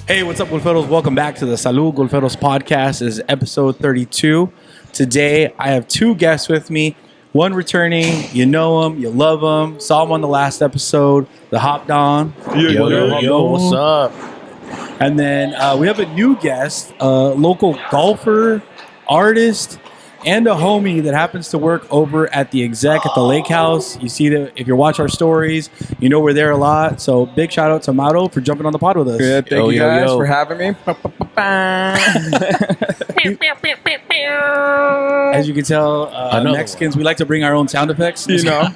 Hey, what's up, Golferos? Welcome back to the Salud Golferos podcast. This is episode 32. Today, I have two guests with me. One returning, you know him, you love him. Saw him on the last episode, the HopDon. Yo, what's up? And then we have a new guest, a local golfer, artist, and a homie that happens to work over at the Exec at the Lakehouse. You see that if you watch our stories, you know we're there a lot. So big shout out to Mauro for jumping on the pod with us. Yeah, thank you guys for having me. As you can tell, Mexicans, we like to bring our own sound effects. You know.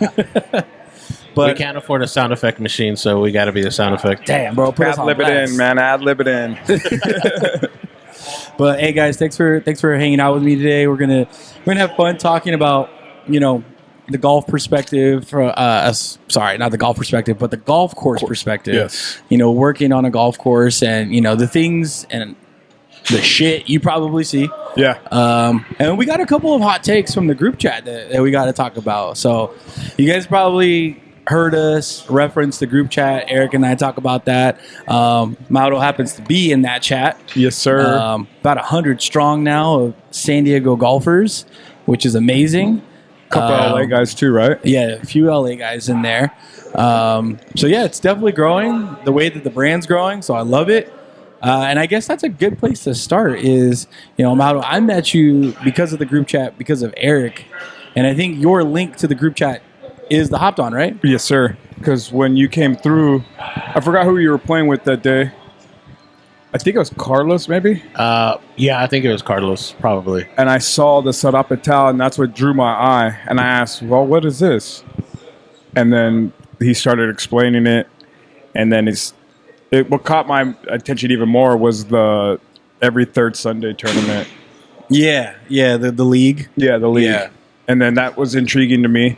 But we can't afford a sound effect machine, so we got to be the sound effect. Damn, bro. Put us on ad-lib it in, man. Ad-lib it in. But hey, guys, thanks for hanging out with me today. We're gonna have fun talking about, you know, the golf perspective. Sorry, not the golf perspective, but the golf course perspective. Yes. You know, working on a golf course and, you know, the things and the shit you probably see. Yeah. And we got a couple of hot takes from the group chat that we got to talk about. So you guys probably heard us reference the group chat. Eric and I talk about that. Mauro happens to be in that chat. Yes, sir. About 100 strong now of San Diego golfers, which is amazing. Couple LA guys too, right? Yeah, a few LA guys in there. So yeah, it's definitely growing the way that the brand's growing. So I love it. And I guess that's a good place to start is, you know, Mauro, I met you because of the group chat, because of Eric. And I think your link to the group chat is the HopDon, right? Yes, sir. Because when you came through, I forgot who you were playing with that day. I think it was Carlos, maybe? Yeah, I think it was Carlos, probably. And I saw the Sarapetal, and that's what drew my eye. And I asked, well, what is this? And then he started explaining it. And then what caught my attention even more was the every third Sunday tournament. Yeah, the league. Yeah, the league. Yeah. And then that was intriguing to me.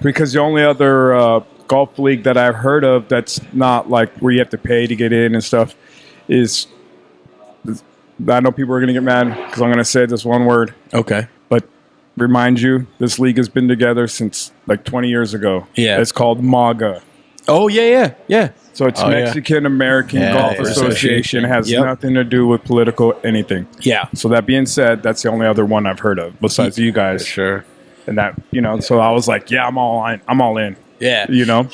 Because the only other golf league that I've heard of that's not like where you have to pay to get in and stuff is, I know people are going to get mad because I'm going to say this one word. Okay. But remind you, this league has been together since like 20 years ago. Yeah. It's called MAGA. Oh, yeah. So it's Mexican American Golf Association. It has nothing to do with political anything. Yeah. So that being said, that's the only other one I've heard of besides you guys. For sure. And that, you know, so I was like, yeah, I'm all in. Yeah. You know?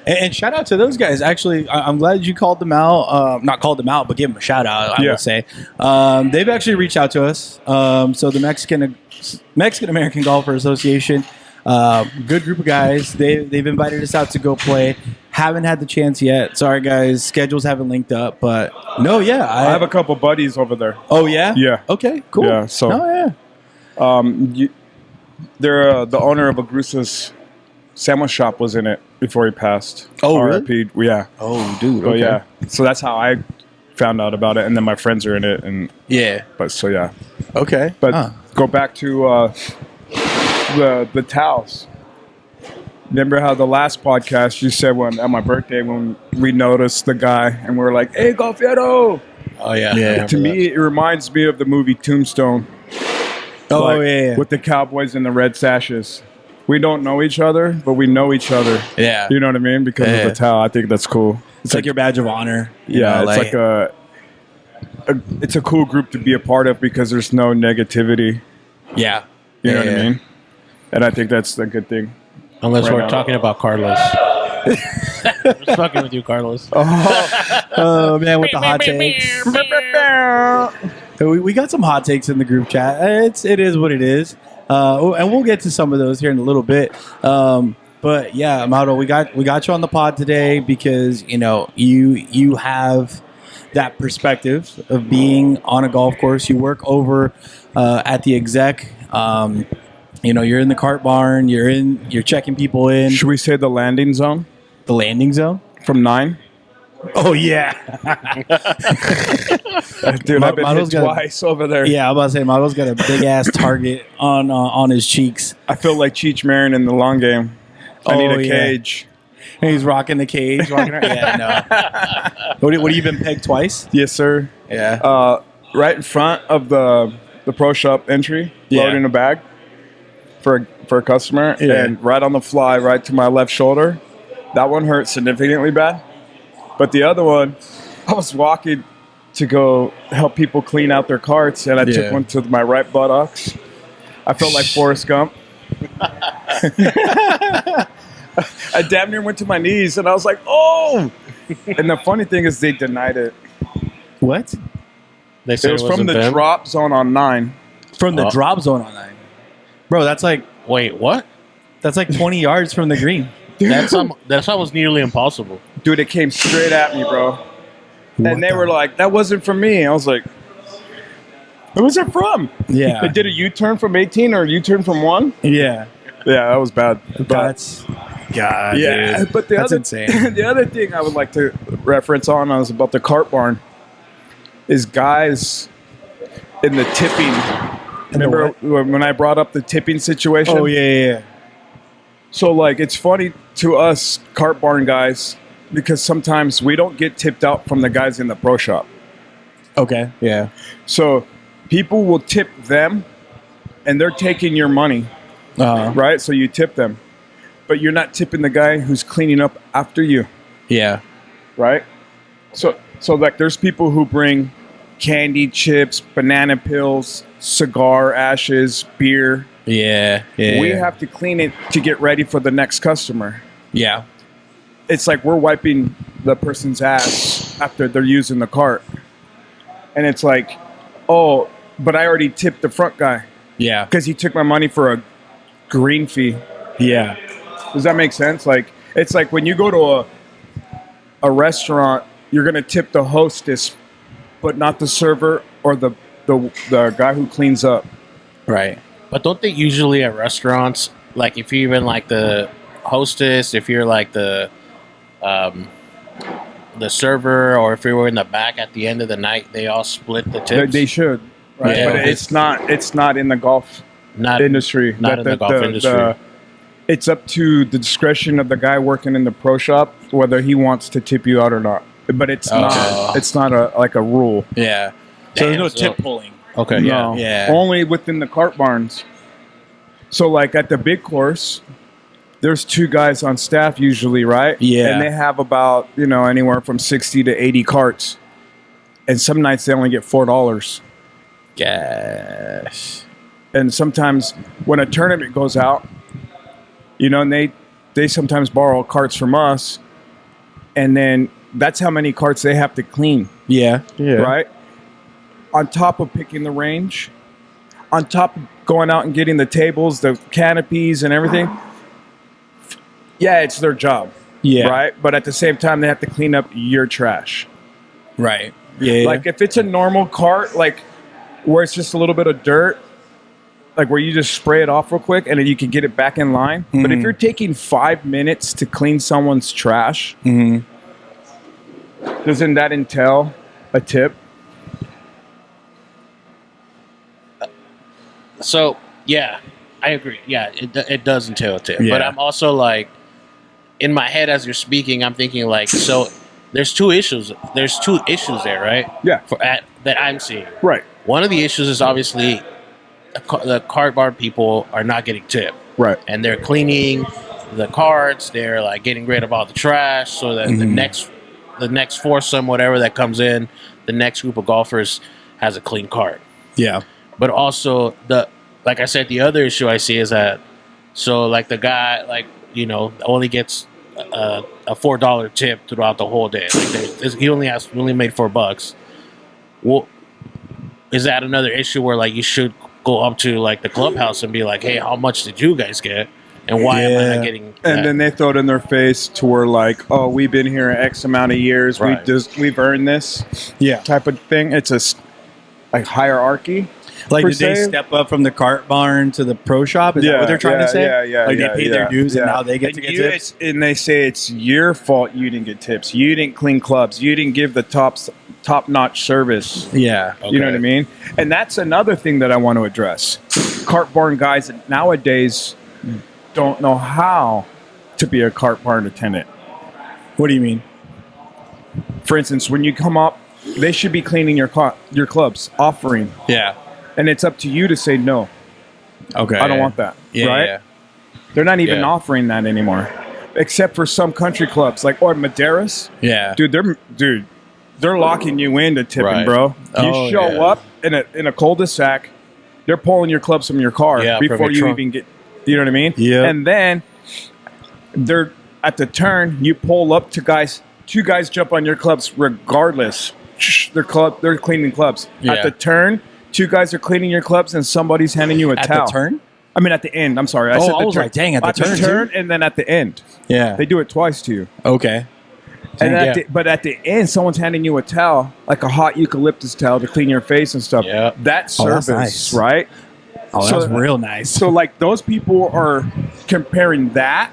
And shout out to those guys. Actually, I'm glad you called them out. Not called them out, but give them a shout out, I would say. They've actually reached out to us. So the Mexican American Golfer Association, good group of guys. They've invited us out to go play. Haven't had the chance yet. Sorry, guys. Schedules haven't linked up. But no, yeah. I have a couple buddies over there. Oh, yeah? Yeah. Okay, cool. Yeah, so. Oh, yeah. They're the owner of Agrusa's sandwich shop was in it before he passed. Oh, really? RIP, yeah. Oh, dude. But okay. yeah, so that's how I found out about it, and then my friends are in it, and yeah. But so yeah. Okay. But go back to the towels. Remember how the last podcast you said at my birthday when we noticed the guy and we were like, "Hey, Golfiero!" Oh yeah. Yeah. To me, it reminds me of the movie Tombstone. Oh, Like, yeah. with the cowboys and the red sashes. We don't know each other, but we know each other. Yeah. You know what I mean? Because of the towel. I think that's cool. It's like your badge of honor. Yeah, you know, it's like it's a cool group to be a part of because there's no negativity. Yeah. You know what I mean? And I think that's a good thing. Unless Right we're now. talking about Carlos. Just fucking with you, Carlos. Oh, man, with the hot takes. We got some hot takes in the group chat. It is what it is. And we'll get to some of those here in a little bit. But yeah, Mauro, we got you on the pod today because, you know, you have that perspective of being on a golf course. You work over at the Exec. You know, you're in the cart barn. You're checking people in. Should we say the landing zone The landing zone from 9? Oh yeah, Dude, I've been Mauro's hit twice over there. yeah. I'm about to say Mauro's got a big ass target on his cheeks. I feel like Cheech Marin in the long game. I need a cage. And he's rocking the cage. Yeah, no. What have you been pegged twice? Yes, sir. Yeah. Right in front of the pro shop entry, loading a bag for a customer, and right on the fly, right to my left shoulder. That one hurt significantly bad. But the other one, I was walking to go help people clean out their carts, and I took one to my right buttocks. I felt like Forrest Gump. I damn near went to my knees, and I was like, "Oh!" And the funny thing is, they denied it. What? They said It was from the drop zone on 9. From the drop zone on 9. Bro, that's like... Wait, what? That's like 20 yards from the green. That's almost nearly impossible. Dude, it came straight at me, bro. And they were like, "That wasn't from me." I was like, "Who was it from?" Yeah. They did a U-turn from 18 or a U-turn from 1? Yeah. Yeah, that was bad. That's... God, yeah, dude. but That's insane. The other thing I would like to reference on was about the cart barn is guys in the tipping. Remember when I brought up the tipping situation? Oh, yeah. So, like, it's funny to us cart barn guys because sometimes we don't get tipped out from the guys in the pro shop. Okay, yeah. So people will tip them and they're taking your money, right? So you tip them. But you're not tipping the guy who's cleaning up after you. Yeah. Right? So like there's people who bring candy, chips, banana peels, cigar ashes, beer. Yeah. We have to clean it to get ready for the next customer. Yeah. It's like we're wiping the person's ass after they're using the cart. And it's like, "Oh, but I already tipped the front guy." Yeah. Because he took my money for a green fee. Yeah. Does that make sense? Like, it's like when you go to a restaurant, you're going to tip the hostess, but not the server or the guy who cleans up. Right. But don't they usually at restaurants, like if you're even like the hostess, if you're like the server, or if you were in the back at the end of the night, they all split the tips? They should. Right? Yeah. But it's not in the golf industry. Not in the golf industry. It's up to the discretion of the guy working in the pro shop whether he wants to tip you out or not. But it's not. It's not a rule. Yeah. So there's no tip pulling. Okay. No. Yeah. Only within the cart barns. So like at the big course, there's 2 guys on staff usually, right? Yeah. And they have about anywhere from 60 to 80 carts, and some nights they only get $4. Gosh. And sometimes when a tournament goes out, and they sometimes borrow carts from us, and then that's how many carts they have to clean. Yeah. Right? On top of picking the range, on top of going out and getting the tables, the canopies, and everything. Yeah, it's their job. Yeah. Right? But at the same time, they have to clean up your trash. Right. Yeah. Like if it's a normal cart, like where it's just a little bit of dirt, like where you just spray it off real quick and then you can get it back in line. Mm-hmm. But if you're taking 5 minutes to clean someone's trash, doesn't that entail a tip? So, yeah, I agree. Yeah, it does entail a tip. Yeah. But I'm also like, in my head as you're speaking, I'm thinking like, so there's 2 issues. There's 2 issues there, right? Yeah. That I'm seeing. Right. One of the issues is obviously the cart bar people are not getting tipped. Right. And they're cleaning the carts. They're like getting rid of all the trash so that the next foursome, whatever that comes in, the next group of golfers has a clean cart. Yeah. But also like I said, the other issue I see is that like the guy only gets a $4 tip throughout the whole day. Like he only made $4. Well, is that another issue where like you should go up to like the clubhouse and be like, "Hey, how much did you guys get? And why am I not getting that?" And then they throw it in their face to where like, "Oh, we've been here X amount of years. Right. We've earned this." Yeah. Type of thing. It's a like hierarchy. Like, per did they se. step up from the cart barn to the pro shop? Is that what they're trying to say? Yeah. Like, they paid their dues and now they get to get tips? And they say it's your fault you didn't get tips. You didn't clean clubs. You didn't give the top-notch service. Yeah. Okay. You know what I mean? And that's another thing that I want to address. Cart barn guys nowadays don't know how to be a cart barn attendant. What do you mean? For instance, when you come up, they should be cleaning your clubs, offering. Yeah. And it's up to you to say no. Okay. I don't want that. Yeah. Right? Yeah. They're not even Yeah. offering that anymore. Except for some country clubs like Madeiras. Yeah. Dude, they're locking you into tipping, Right. bro. You Oh, show yeah. up in a cul-de-sac, they're pulling your clubs from your car Yeah, from before your you trunk. even get. You know what I mean? Yeah. And then they're at the turn. You pull up to guys. Two guys jump on your clubs regardless. They're cleaning clubs. Yeah. At the turn, two guys are cleaning your clubs, and somebody's handing you a At towel. the turn? I mean, at the end. I'm sorry. Oh, said I the was turn. like, dang, at the turn, turn, too? and then at the end. Yeah. They do it twice to you. Okay. And Yeah. but at the end, someone's handing you a towel, like a hot eucalyptus towel to clean your face and stuff. Yeah. That Oh, that's service, nice. right? Oh, So- that's real nice. So, like, those people are comparing that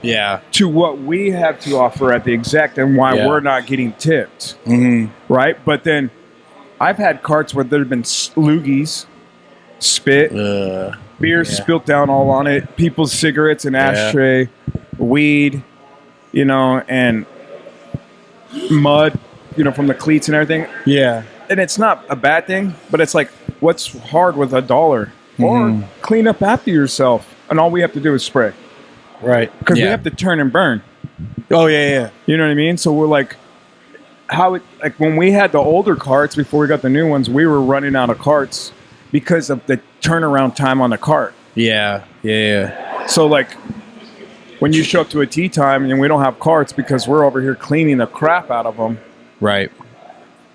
yeah. to what we have to offer at the Exec and why Yeah. we're not getting tipped, Mm-hmm. right? But then I've had carts where there have been loogies, spit, beer spilt down all on it, people's cigarettes and ashtray, weed, you know, and mud, you know, from the cleats and everything. Yeah. And it's not a bad thing, but it's like, what's hard with $1? Or clean up after yourself, and all we have to do is spray. Right. Because we Yeah. have to turn and burn. Oh, yeah. You know what I mean? So we're like, like when we had the older carts before we got the new ones, we were running out of carts because of the turnaround time on the cart. Yeah. Yeah. So like when you show up to a tea time and we don't have carts because we're over here cleaning the crap out of them, Right.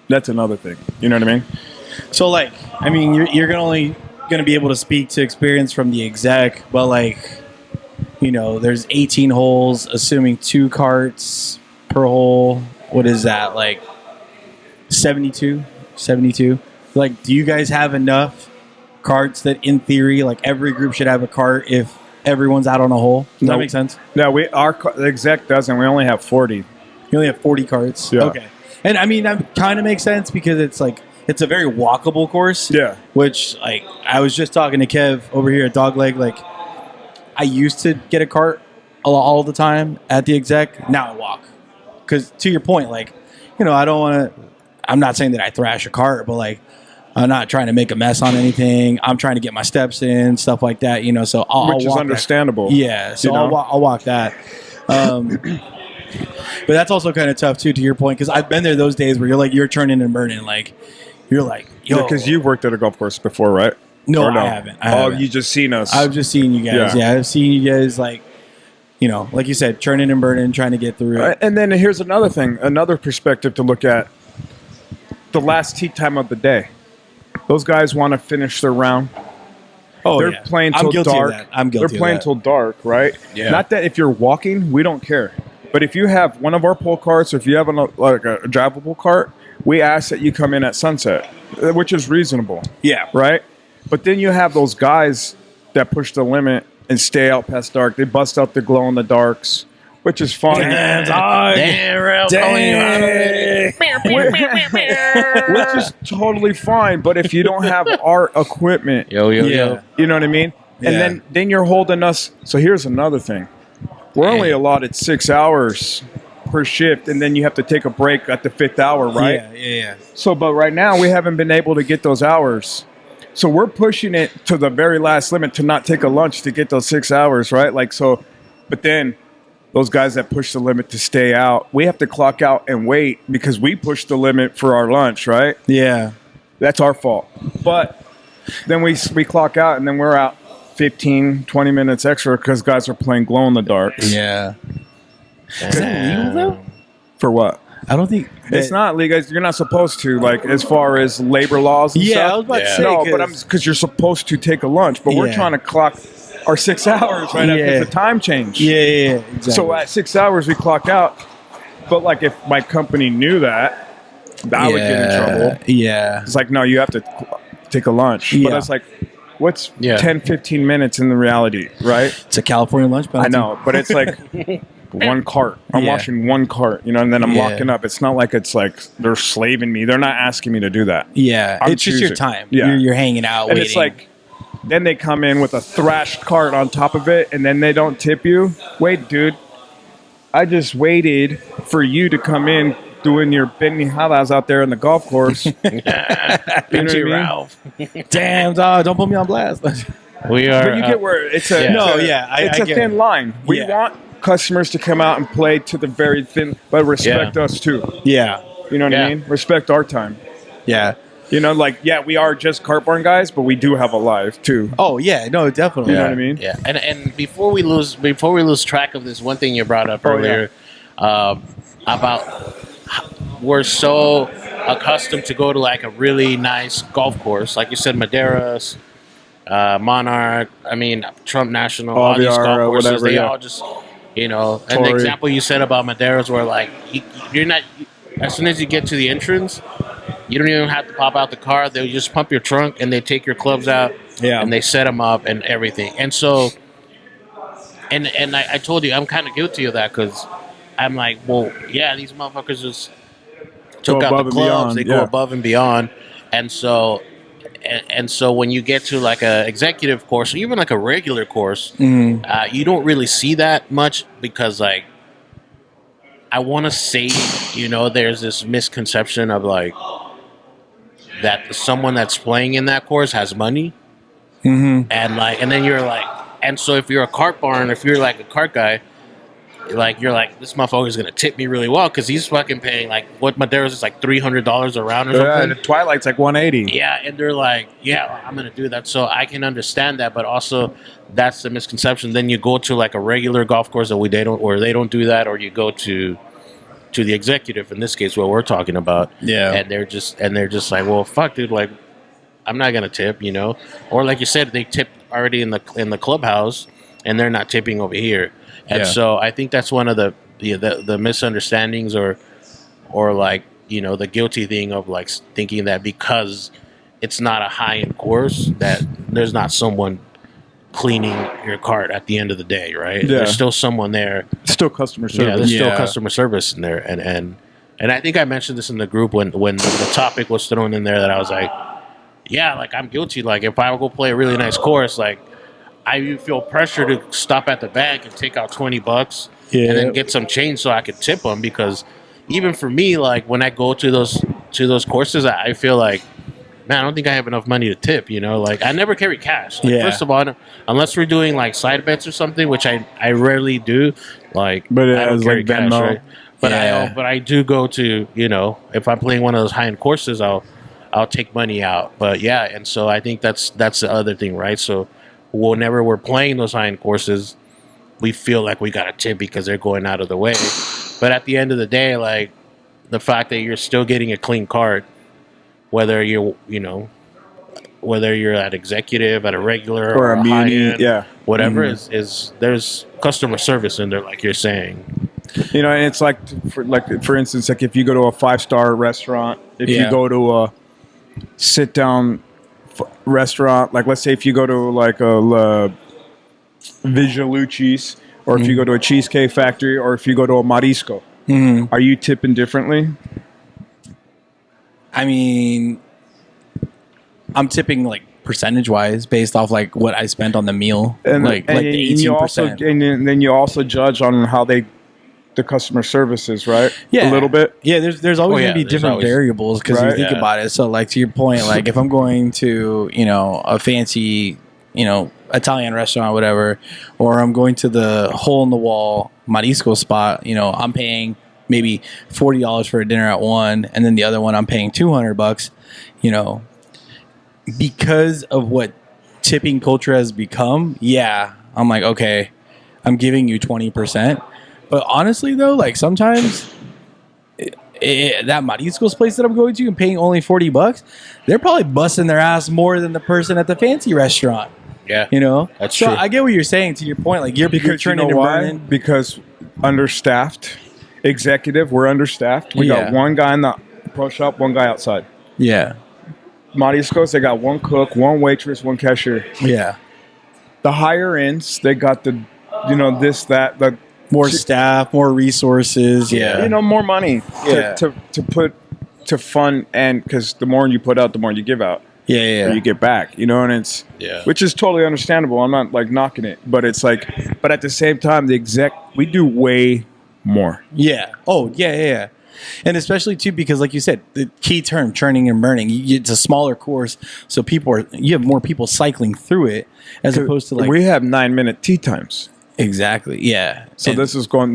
that's another thing. You know what I mean? So, like, I mean, you're only going to be able to speak to experience from the Exec, but, like, you know, there's 18 holes, assuming 2 carts per hole. What is that, like, 72? Like, do you guys have enough carts that, in theory, like, every group should have a cart if everyone's out on a hole? Does that No. make sense? No, the Exec doesn't. We only have 40. You only have 40 carts? Yeah. Okay. And, I mean, that kind of makes sense because it's, like, it's a very walkable course. Yeah. Which, like, I was just talking to Kev over here at Dogleg. Like, I used to get a cart all the time at the Exec. Now I walk. Because, to your point, like, you know, I don't want to... I'm not saying that I thrash a cart, but, like, I'm not trying to make a mess on anything. I'm trying to get my steps in, stuff like that, you know, so I'll Which is walk that. understandable. Yeah, so You know? I'll walk that. But that's also kind of tough, too, to your point, because I've been there those days where you're turning and burning, like... You're like, yo. Because you've worked at a golf course before, right? No, Or I haven't. You just seen us. I've just seen you guys. Yeah. Yeah, I've seen you guys, like, you know, like you said, churning and burning, trying to get through it. And then here's another thing, another perspective to look at. The last tee time of the day. Those guys want to finish their round. Oh, They're yeah. playing I'm till guilty dark. of that. I'm guilty They're playing of that. till dark, right? Yeah. Not that if you're walking, we don't care. But if you have one of our pull carts, or if you have like a drivable cart, we ask that you come in at sunset, which is reasonable. Yeah. Right? But then you have those guys that push the limit and stay out past dark. They bust out the glow in the darks, which is fine. Which is totally fine. But if you don't have our equipment, Yo. Yeah. you know what I mean? And Yeah. then you're holding us. So here's another thing. We're only allotted 6 hours per shift, and then you have to take a break at the 5th hour, right? Yeah. So, but right now we haven't been able to get those hours. So we're pushing it to the very last limit to not take a lunch to get those 6 hours, right? Like, so, but then those guys that push the limit to stay out, we have to clock out and wait because we pushed the limit for our lunch, right? Yeah. That's our fault. But then we clock out and then we're out 15, 20 minutes extra because guys are playing glow in the dark. Yeah. Is that legal, though? For what? I don't think... It's not legal. You're not supposed to, like, as far as labor laws and Yeah, stuff. I was about to say, No, but 'cause- because you're supposed to take a lunch, but we're Yeah. trying to clock our 6 hours right Yeah. after the time change. Yeah. Exactly. So at 6 hours we clock out. But like if my company knew that, I would get in trouble. Yeah. It's like, no, you have to take a lunch. Yeah. But it's like, what's Yeah. 10, 15 minutes in the reality, right? It's a California lunch I penalty. know, but it's like one cart. I'm Yeah. washing one cart, you know, and then I'm Yeah. locking up. It's not like it's like they're slaving me. They're not asking me to do that. Yeah. I'm It's just your choosing. time. Yeah. You're hanging out, And waiting. it's like, then they come in with a thrashed cart on top of it, and then they don't tip you. Wait, dude. I just waited for you to come in doing your benijadas out there in the golf course. You know what I mean? Ralph. damn, dog, don't put me on blast. We are. But you get where it's a Yeah. No, it's a- yeah, I it's a get thin it. line. We Yeah. want customers to come out and play to the very thin, but respect us too. Yeah. You know what Yeah. I mean? Respect our time. Yeah. You know, like, yeah, we are just cart barn guys, but we do have a life too. Oh yeah, no, definitely. You know what I mean? Yeah, and before we lose track of this, one thing you brought up Oh, earlier about we're so accustomed to go to like a really nice golf course, like you said, Madeiras, Monarch. I mean, Trump National, all these golf Aviara, courses. whatever, They yeah. all just, you know. And the Torrey. example you said about Madeiras, where like you're not, as soon as you get to the entrance, you don't even have to pop out the car. They'll just pump your trunk and they take your clubs out. Yeah. And they set them up and everything. And so, and I told you I'm kind of guilty of that because I'm like, well, yeah, these motherfuckers just took Go out above the and clubs. beyond, They yeah. go above and beyond. And so, and so when you get to like a executive course or even like a regular course, you don't really see that much because like, I want to say, you know, there's this misconception of like that someone that's playing in that course has money, and like, and then you're like, and so if you're a cart barn, if you're like a cart guy, like you're like, this motherfucker's gonna tip me really well because he's fucking paying like what Madeiras is like $300 a round or Yeah, something. the Twilight's like 180. Yeah, and they're like, yeah, I'm gonna do that. So I can understand that, but also that's the misconception. Then you go to like a regular golf course that they don't do that, or you go to the executive, in this case, what we're talking about. Yeah. And they're just like, well, fuck, dude, like, I'm not gonna tip, you know, or like you said, they tip already in the clubhouse, and they're not tipping over here. And Yeah. so I think that's one of the misunderstandings, or like, you know, the guilty thing of like thinking that because it's not a high end course that there's not someone cleaning your cart at the end of the day, right? Yeah. There's still someone there. Still customer service. Yeah, there's still Yeah. customer service in there, and I think I mentioned this in the group when the topic was thrown in there that I was like, yeah, like I'm guilty. Like if I go play a really nice course, like I feel pressure to stop at the bank and take out $20 Yeah. and then get some change so I could tip them, because even for me, like when I go to those courses, I feel like, man, I don't think I have enough money to tip, you know? Like, I never carry cash. Like, Yeah. First of all, unless we're doing, like, side bets or something, which I rarely do, like, But it I don't has, carry like, cash, Venmo. right? But Yeah. I do go to, you know, if I'm playing one of those high-end courses, I'll take money out. But, yeah, and so I think that's the other thing, right? So whenever we're playing those high-end courses, we feel like we got to tip because they're going out of the way. But at the end of the day, like, the fact that you're still getting a clean cart, whether you're at executive, at a regular, Or a muni, high-end, yeah. whatever, is there's customer service in there, like you're saying. You know, and it's like for instance, like if you go to a 5-star restaurant, if Yeah. you go to a sit-down restaurant, like let's say if you go to like a Vigilucci's, or if you go to a Cheesecake Factory, or if you go to a Marisco, are you tipping differently? I mean, I'm tipping like percentage wise based off like what I spent on the meal, And like the you also 18%. and then you also judge on how the customer service is, right? Yeah, A little bit. Yeah, there's always yeah, gonna be there's different always- variables because Right. you think Yeah. about it. So like to your point, like if I'm going to a fancy Italian restaurant or whatever, or I'm going to the hole in the wall Marisco spot, I'm paying maybe $40 for a dinner at one, and then the other one I'm paying $200. Because of what tipping culture has become. Yeah, I'm like, okay, I'm giving you 20%. But honestly, though, like sometimes that Marisco's place that I'm going to and paying only $40, they're probably busting their ass more than the person at the fancy restaurant. Yeah, That's so true. I get what you're saying. To your point, like you're turning and burning. Because understaffed executive, we're understaffed. We Yeah. got one guy in the pro shop, one guy outside. Yeah, Mariscos, they got one cook, one waitress, one cashier. yeah. The higher ends, they got the, this, that, the More staff, more resources. Yeah, more money Yeah. to put to fund, and because the more you put out, the more you give out, yeah. or you get back. And it's which is totally understandable. I'm not like knocking it, but it's like, but at the same time, the exec, we do way more. Yeah. Oh, yeah. And especially too because, like you said, the key term churning and burning. It's a smaller course, so you have more people cycling through it as opposed to like we have 9-minute tee times. exactly. Yeah. So And-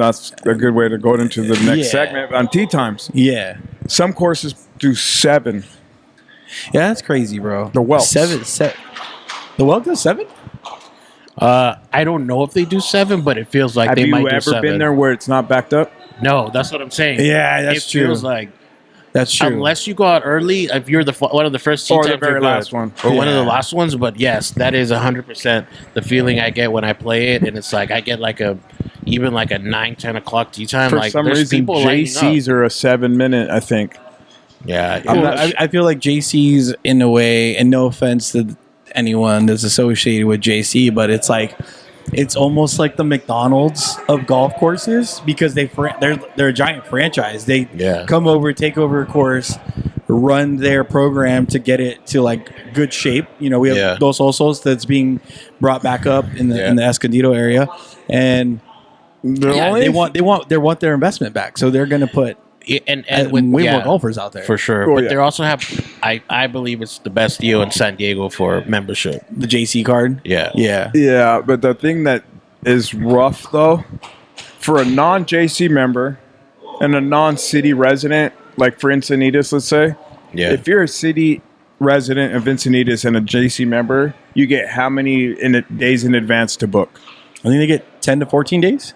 that's a good way to go into the next Yeah. segment on tee times. Yeah. Some courses do 7. Yeah, that's crazy, bro. The Welks. 7. The Welk does 7? I don't know if they do 7, but it feels like Have they might you do ever 7. been there where it's not backed up? No, that's what I'm saying. Yeah, that's it true. feels like That's true. unless you go out early, if you're one of the first Or teams, the very last one. or one of the Yeah. last ones. But yes, that is 100% the feeling I get when I play it, and it's like I get like even like a 9-10 o'clock tea time. For like some there's reason, people lining up. JCs are a 7-minute, I think. Yeah, Well, yeah. I feel like JC's in a way, and no offense to anyone that's associated with JC, but it's like it's almost like the McDonald's of golf courses because they're a giant franchise. They Yeah. come over, take over a course, run their program to get it to like good shape. You know, we have Dos Osos that's being brought back up in the Escondido area, and they want their investment back, so they're going to put. And with way more golfers out there for sure. Oh, but yeah. they also have, I believe it's the best deal in San Diego for membership. The JC card. Yeah, Yeah, but the thing that is rough, though, for a non-JC member and a non-city resident, like for Encinitas, let's say, yeah. if you're a city resident of Encinitas and a JC member, you get how many days in advance to book? I think they get 10 to 14 days.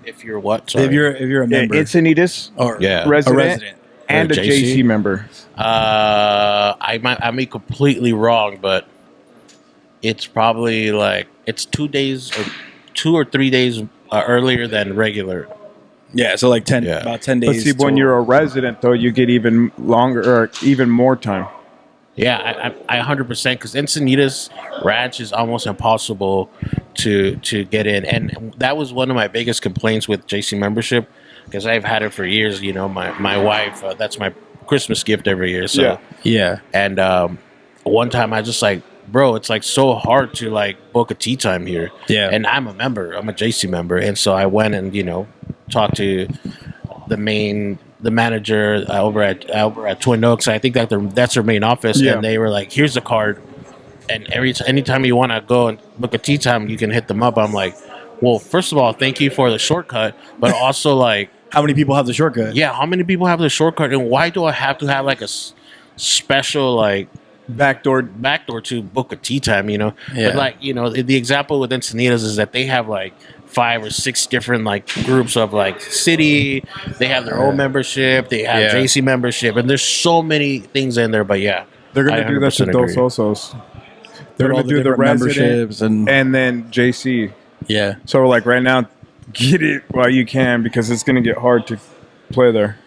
If you're what? Sorry. If you're a member Encinitas or Yeah. resident, a resident. and Or a a JC JC member. I may be completely wrong, but it's probably like it's 2 days or 2 or 3 days earlier than regular. Yeah, so like 10 Yeah. about 10 But days. see, when total. you're a resident, though, you get even longer or even more time. Yeah, I 100% because Encinitas Ranch is almost impossible to get in, and that was one of my biggest complaints with JC membership because I've had it for years. You know, my wife, that's my Christmas gift every year. So Yeah. and one time I just like, bro, it's like so hard to like book a tea time here. Yeah. And I'm a member. I'm a JC member. And so I went and, talked to the manager over at Twin Oaks. I think that's their main office. Yeah. And they were like, here's the card. And anytime you want to go and book a tea time, you can hit them up. I'm like, well, first of all, thank you for the shortcut. But also like, How many people have the shortcut? yeah, how many people have the shortcut? And why do I have to have like a special like backdoor to book a tea time, Yeah. But like, the example with Encinitas is that they have like 5 or 6 different like groups of like city, they have their own membership, they have JC membership, and there's so many things in there. But yeah, They're going to do that to 100% Dos agree. Osos. They're All going to do the different resident memberships and then JC. yeah. So like right now, get it while you can because it's going to get hard to play there.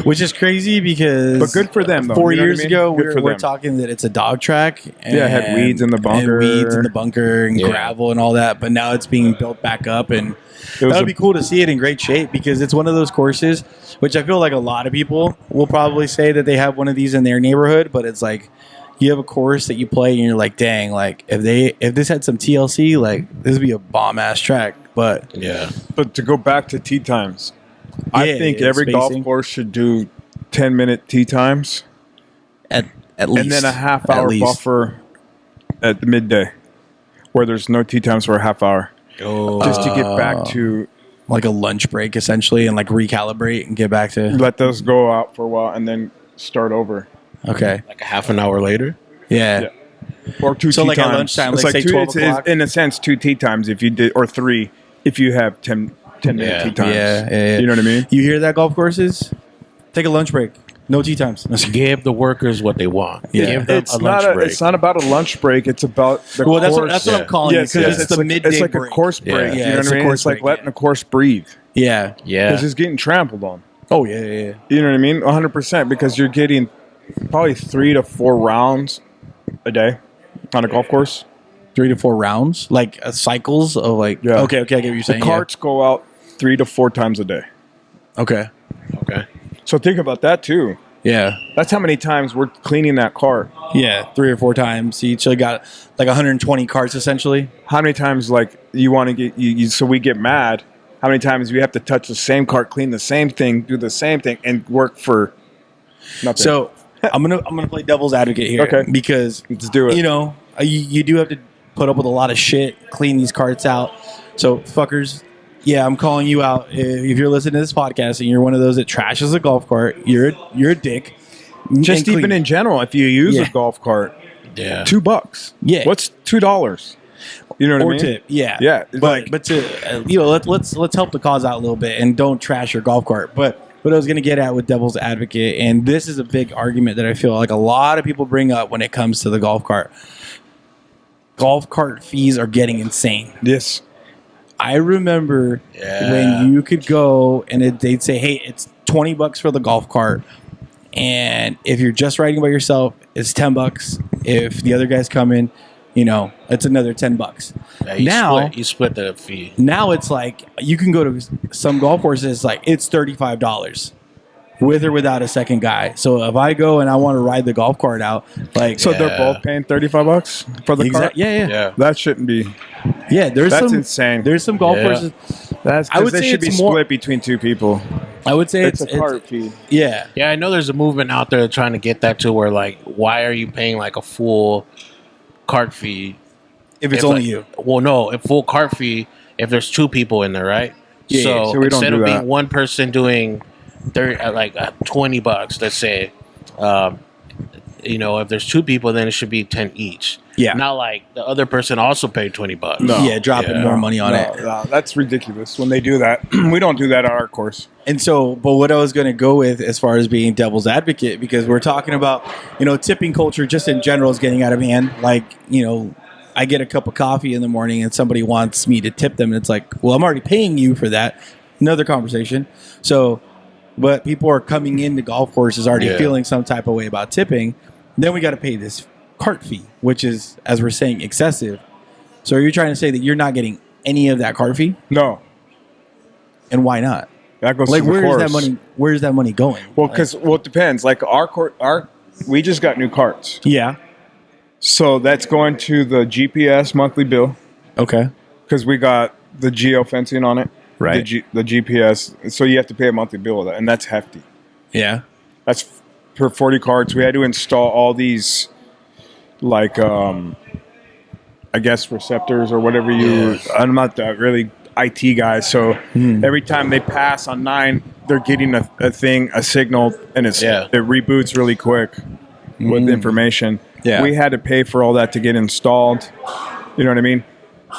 Which is crazy because But good for them, though. 4 You know what I years mean? ago, Good for we're them. talking that it's a dog track. And, Yeah, it had weeds in the bunker. And weeds in the bunker and Yeah. gravel and all that. But now it's being built back up. And It was that would be cool to see it in great shape because it's one of those courses, which I feel like a lot of people will probably say that they have one of these in their neighborhood. But it's like you have a course that you play and you're like, dang, like if this had some TLC, like this would be a bomb-ass track. But Yeah. But to go back to tee times, I Yeah, think yeah, every golf spacing. course should do 10-minute tee times at least. and then a at half-hour least. buffer at the midday where there's no tee times for a half hour. Oh, Just to get back to Like a lunch break, essentially, and like recalibrate and get back to. let those go out for a while and then start over. Okay. like a half an hour later. Yeah. Yeah. Or 2 So tee like at times. lunchtime, It's like say 12 it's o'clock? in a sense 2 tee times if you did, or 3 if you have 10-minute Yeah. tee times. Yeah. You know what I mean? You hear that, golf courses? Take a lunch break. No tea times. Give the workers what they want. Yeah. Give them It's a lunch not break. it's not about a lunch break. It's about the Well, that's course. what I'm calling it Yes, because yes, it's the like, midday it's like break. a course break. Yeah. You Yeah, know it's what a I mean? course It's like break, letting yeah. the course breathe Yeah. yeah. because it's getting trampled on. Oh yeah. You know what I mean? 100% because you're getting probably 3 to 4 rounds a day on a golf course. 3 to 4 rounds, like cycles of like. Yeah. Okay. I get what you're The saying. carts go out 3 to 4 times a day. Yeah. Okay. Okay. So think about that too. Yeah. That's how many times we're cleaning that cart. Yeah. 3 or 4 times each. So you got like 120 carts essentially. How many times like you want to get you so we get mad? How many times we have to touch the same cart, clean the same thing, do the same thing, and work for nothing? So I'm gonna play devil's advocate here. Okay. Because let's do it. you do have to put up with a lot of shit, clean these carts out. So fuckers, Yeah, I'm calling you out. If you're listening to this podcast and you're one of those that trashes a golf cart, you're a dick. Just even in general, if you use Yeah. a golf cart, Yeah. $2. Yeah. What's $2? You know what I or mean? tip, yeah, Yeah, it's but like- but to let's help the cause out a little bit and don't trash your golf cart. But what I was going to get at with Devil's Advocate, and this is a big argument that I feel like a lot of people bring up when it comes to the golf cart. Golf cart fees are getting insane. Yes. I remember Yeah. when you could go and they'd say, "Hey, it's $20 for the golf cart." And if you're just riding by yourself, it's $10. If the other guys come in, it's another $10. Yeah, you split the fee. Now it's like you can go to some golf courses, like it's $35 with or without a second guy. So if I go and I want to ride the golf cart out, like So they're both paying $35 for the cart? yeah. Yeah. That shouldn't be. There's That's some insane. There's some golf Yeah. courses. That's I would they say should be it's more- split between two people. I would say It's a cart fee. Yeah, Yeah, I know there's a movement out there trying to get that to where, like, why are you paying like a full cart fee if it's if, only like- you. Well, no, a full cart fee if there's two people in there, right? Yeah, so, so we don't instead do of that. being one person doing $20, let's say, if there's two people, then it should be 10 each. Yeah. Not like the other person also paid $20. No. Yeah, dropping Yeah. more money on it. No, that's ridiculous when they do that. We don't do that at our course. And so, but what I was going to go with as far as being devil's advocate, because we're talking about, tipping culture just in general is getting out of hand. Like, I get a cup of coffee in the morning and somebody wants me to tip them. And it's like, well, I'm already paying you for that. Another conversation. So, but people are coming into golf courses already Yeah. feeling some type of way about tipping. Then we got to pay this cart fee, which is, as we're saying, excessive. So are you trying to say that you're not getting any of that cart fee? No, And why not? that goes Like, to the where's course. that money? Where's that money going? Well, because it depends. Like we just got new carts, Yeah. so that's going to the GPS monthly bill Okay. because we got the geofencing on it, Right. The GPS. So you have to pay a monthly bill of that, and that's hefty. Yeah. That's for 40 carts. We had to install all these, like, I guess receptors or whatever you. I'm not that really IT guy, so every time they pass on 9, they're getting a signal, and it reboots really quick with information. Yeah. We had to pay for all that to get installed. You know what I mean?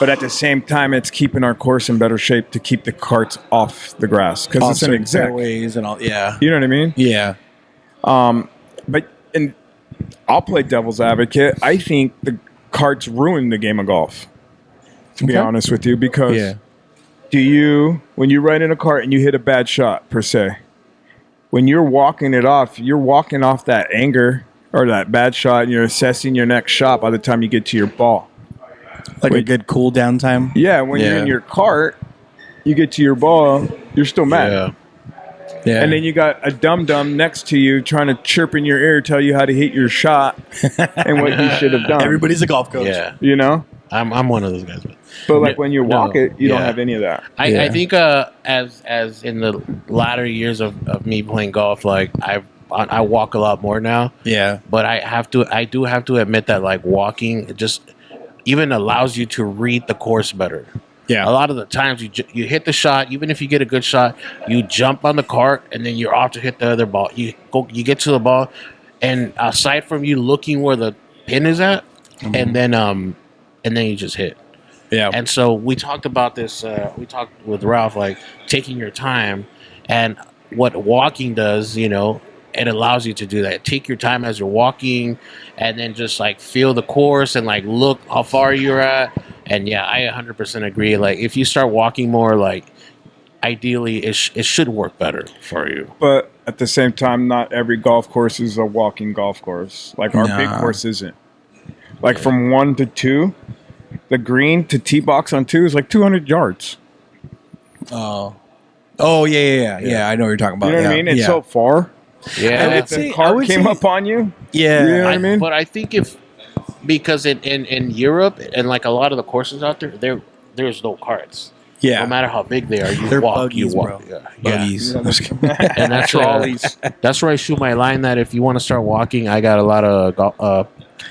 But at the same time, it's keeping our course in better shape to keep the carts off the grass because it's an exec. fairways and all. Yeah. You know what I mean? Yeah. And I'll play devil's advocate. I think the carts ruin the game of golf. To be Okay. honest with you, because Yeah. when you ride in a cart and you hit a bad shot per se, when you're walking it off, you're walking off that anger or that bad shot, and you're assessing your next shot by the time you get to your ball. Like a good cool down time. Yeah, when you're in your cart, you get to your ball, you're still mad. Yeah. Yeah. And then you got a dum-dum next to you trying to chirp in your ear, tell you how to hit your shot and what you should have done. everybody's a golf coach. Yeah. You know? I'm one of those guys. But like when you walk No, it, you don't yeah. have any of that. I think as in the latter years of me playing golf, like I walk a lot more now. Yeah. But I do have to admit that like walking just even allows you to read the course better. Yeah. A lot of the times you hit the shot, even if you get a good shot, you jump on the cart and then you're off to hit the other ball. You get to the ball, and aside from you looking where the pin is at, and then you just hit. Yeah. And so we talked about this. We talked with Ralph, like taking your time, and what walking does. It allows you to do that. Take your time as you're walking, and then just like feel the course and like look how far you're at. And yeah, I 100% agree. Like if you start walking more, like ideally it should work better for you. But at the same time, not every golf course is a walking golf course. Like our big Nah. course isn't. Like from 1 to 2, the green to tee box on 2 is like 200 yards. Oh. Oh yeah. I know what you're talking about. You know what I Yeah. mean? It's Yeah. so far. Yeah, And would if say- the I car would came say- up on you, Yeah. you know what I mean? But I think because in Europe and like a lot of the courses out there's no carts. Yeah. No matter how big they are, you They're walk. buggies, you walk. bro. Yeah. Buggies. And that's Trolleys. that's where I shoot my line. That if you want to start walking, I got a lot of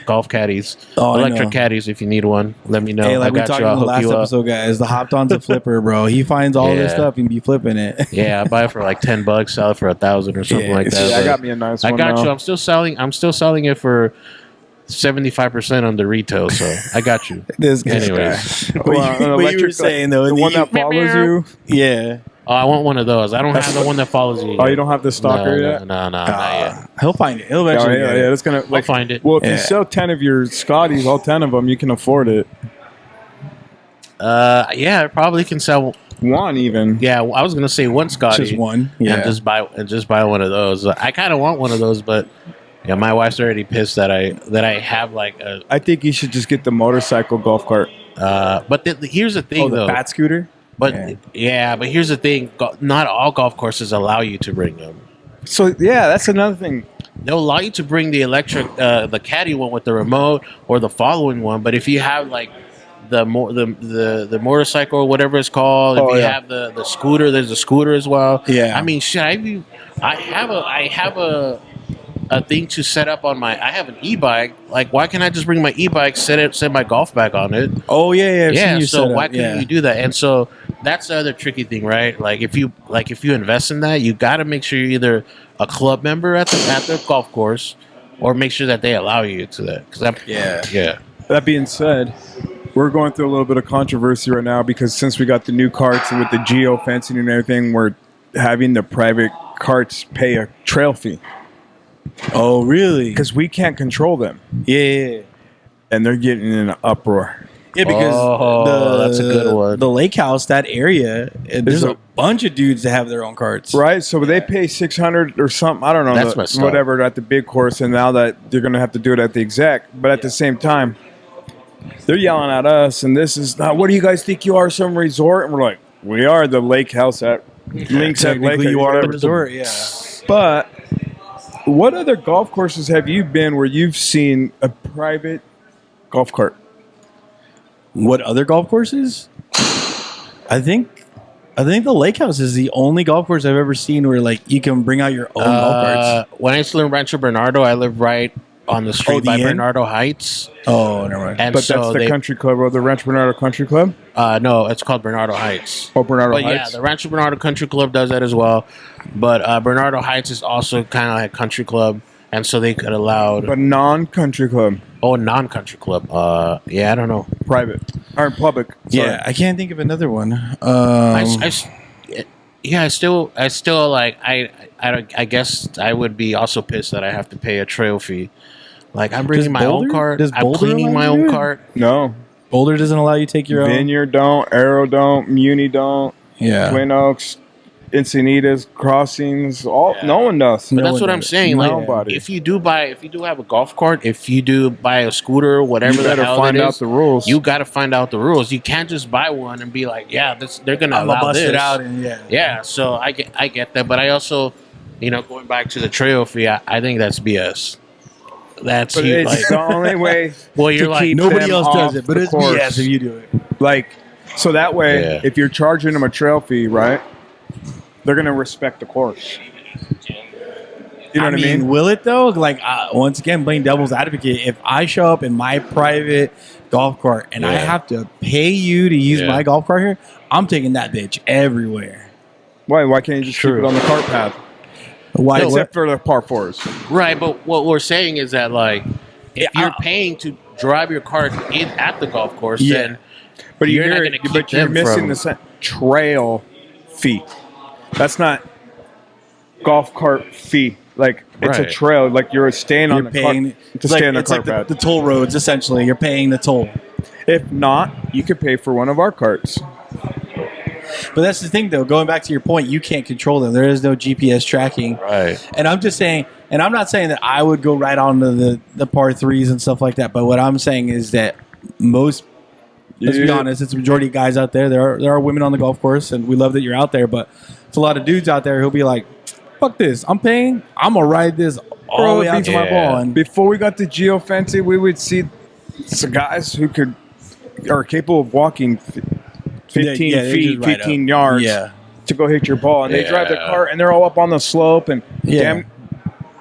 golf caddies, Oh, I electric know. caddies. If you need one, let me know. Hey, like I we got talked you. in I'll the hook last you up. episode, guys. The HopDon's a flipper, bro. He finds all this Yeah. stuff and be flipping it. Yeah, I buy it for like $10, sell it for $1,000 or something Yeah, like that. Yeah, I but got me a nice I one. got now. you. I'm still selling it for 75% on the retail. So I got you. This guy. Anyways, What Well, you, an what you were electric- saying though, the one that follows you. yeah, oh, I want one of those. I don't have the one that follows you. Oh, yet. you don't have the stalker no, yet? No, not yet. he'll find it. He'll Yeah, eventually. yeah, get it. that's gonna. I'll find it. Well, if Yeah. you sell 10 of your Scotties, all 10 of them, you can afford it. Yeah, I probably can sell. One even. Yeah, I was gonna say one Scotty. Just one. Yeah. Yeah. And just buy one of those. I kind of want one of those, but yeah, my wife's already pissed that I have like a. I think you should just get the motorcycle golf cart. But here's the thing, Oh, the though. fat scooter. But yeah, but here's the thing. Not all golf courses allow you to bring them. So yeah, that's another thing. They'll allow you to bring the electric, the caddy one with the remote, or the following one. But if you have like the the motorcycle or whatever it's called, if you have the scooter, there's a scooter as well. Yeah. I mean, shit. I have a thing to set up on my. I have an e-bike. Like, why can't I just bring my e-bike, set my golf bag on it? Oh yeah, I've seen Yeah. you So set up. why can't you do that? And so that's the other tricky thing, right? Like if you invest in that, you got to make sure you're either a club member at the golf course, or make sure that they allow you to that. Yeah. That being said, we're going through a little bit of controversy right now because since we got the new carts and with the geo fencing and everything, we're having the private carts pay a trail fee Oh really? because we can't control them, Yeah. and they're getting in an uproar. Yeah, because that's a good one. The Lakehouse, that area, there's a bunch of dudes that have their own carts. Right, so they pay 600 or something. I don't know, That's messed up. whatever at the big course, and now that they're going to have to do it at the Exec. But at the same time, they're yelling at us, and this is not. What do you guys think you are? Some resort? And we're like, we are the Lakehouse at Links at Lake. Technically, you are a whatever. resort. Yeah. But what other golf courses have you been where you've seen a private golf cart? What other golf courses? I think the Lakehouse is the only golf course I've ever seen where like you can bring out your own golf carts. When I used to live in Rancho Bernardo, I lived right on the street the by inn? Bernardo Heights. Oh, never mind. And But so that's the country club or the Rancho Bernardo Country Club. no, it's called Bernardo Heights. Oh, Bernardo But Heights. yeah, the Rancho Bernardo Country Club does that as well. But Bernardo Heights is also kind of like a country club, and so they could allow But non-country club, non-country club. Yeah, I don't know. private or public. Sorry. Yeah, I can't think of another one. I still like I guess I would be also pissed that I have to pay a trail fee. Like I'm bringing Does my own Boulder- cart. does I'm Boulder cleaning allow my you own to do it? cart. No, Boulder doesn't allow you to take your own. Vineyard don't, Arrow don't, Muni don't, Yeah. Twin Oaks, Encinitas, Crossings. No one does. But No that's one what I'm does. saying. Like, Nobody. if you do have a golf cart, if you do buy a scooter, whatever You the better hell find it out is, the rules. you got to find out the rules. You can't just buy one and be like, yeah, they're gonna I'm gonna allow bust this. it out and Yeah, so I get that, but I also, going back to the trail fee, I think that's BS. That's But huge. it's the only way. Well, you're to like, keep Nobody them else does off it, but the it's course. BS if you do it. Like, so that way, Yeah. if you're charging them a trail fee, right, they're gonna respect the course. You know what I mean? Will it though? Like once again, playing devil's advocate. If I show up in my private golf cart and I Yeah. have to pay you to use Yeah. my golf cart here, I'm taking that bitch everywhere. Why? Why can't you just keep True. it on the cart path? Why? Except for the par fours. right, but what we're saying is that like, if you're paying to drive your cart in at the golf course, Yeah. then But You're you're not gonna keep but you're them missing from- the trail fee. That's not golf cart fee. Like it's a Right. trail. Like you're staying on you're the paying cart to it's stay on the it's cart like path. the toll roads. Essentially, you're paying the toll. If not, you could pay for one of our carts. But that's the thing, though. Going back to your point, you can't control them. There is no GPS tracking. right. And I'm just saying, and I'm not saying that I would go right onto the par threes and stuff like that. But what I'm saying is that most, let's be Yeah. honest, it's a majority of guys out there. There are women on the golf course, and we love that you're out there. But it's a lot of dudes out there who'll be like, "Fuck this! I'm paying. I'm gonna ride this all Bro, the way out to my yeah. ball." And Before we got the geofencing, we would see some guys who are capable of walking 15 Yeah, they feet, just ride 15 up. yards Yeah. to go hit your ball. And they drive their Yeah. cart and they're all up on the slope and Yeah.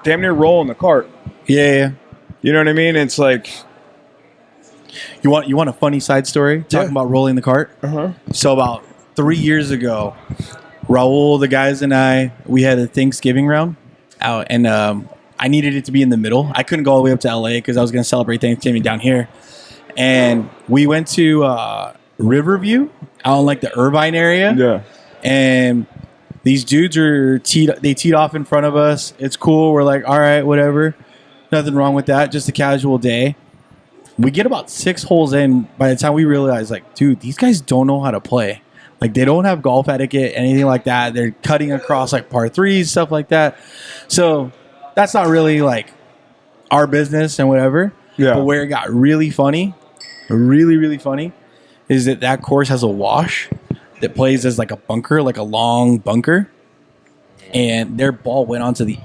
damn near rolling the cart. yeah, You know what I mean? It's like, You want a funny side story? Talking about rolling the cart. uh-huh. So about 3 years ago, Raul, the guys, and I, we had a Thanksgiving round out, and I needed it to be in the middle. I couldn't go all the way up to LA because I was going to celebrate Thanksgiving down here. And we went to Riverview out in like the Irvine area. Yeah. And these dudes are teed off in front of us. It's cool. We're like, all right, whatever. Nothing wrong with that. Just a casual day. We get about 6 holes in by the time we realize, like, dude, these guys don't know how to play. Like, they don't have golf etiquette, anything like that. They're cutting across, like, par threes, stuff like that. So that's not really, like, our business and whatever. Yeah. But where it got really funny, really, really funny, is that course has a wash that plays as, like, a bunker, like a long bunker. And their ball went onto the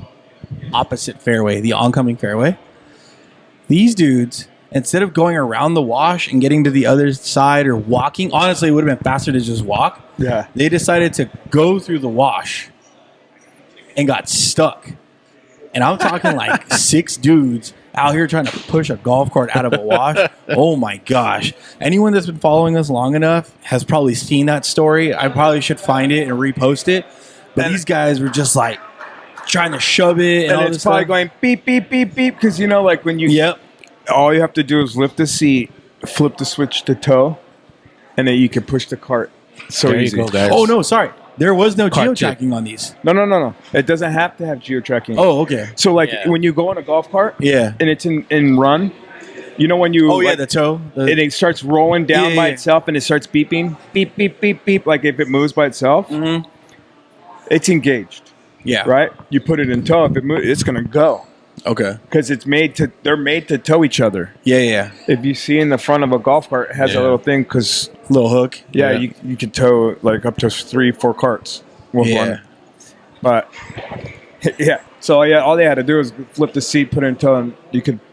opposite fairway, the oncoming fairway. These dudes, instead of going around the wash and getting to the other side or walking, honestly, it would have been faster to just walk. Yeah. They decided to go through the wash and got stuck. And I'm talking like 6 dudes out here trying to push a golf cart out of a wash. Oh my gosh. Anyone that's been following us long enough has probably seen that story. I probably should find it and repost it. But these guys were just like trying to shove it. And all it's this probably stuff. going beep, beep, beep, beep. Because, you know, like when you... Yep. All you have to do is lift the seat, flip the switch to toe, and then you can push the cart. So There you easy. go, guys. Oh, no, sorry. There was no Cart geotracking on these. No. It doesn't have to have geotracking. Oh, okay. So, like, Yeah. when you go on a golf cart Yeah. and it's in run, you know when you... Oh, yeah, like, the toe. and it starts rolling down Yeah, by yeah. itself and it starts beeping. Beep, beep, beep, beep. Like if it moves by itself, Mhm. it's engaged, Yeah. right? You put it in tow. If it moves, it's going to go. Okay. Because they're made to tow each other. Yeah. If you see in the front of a golf cart, it has Yeah. a little thing because... Little hook. Yeah, Yeah. you can tow like up to 3-4 carts with Yeah. one. But yeah, so yeah, all they had to do was flip the seat, put it in tow, and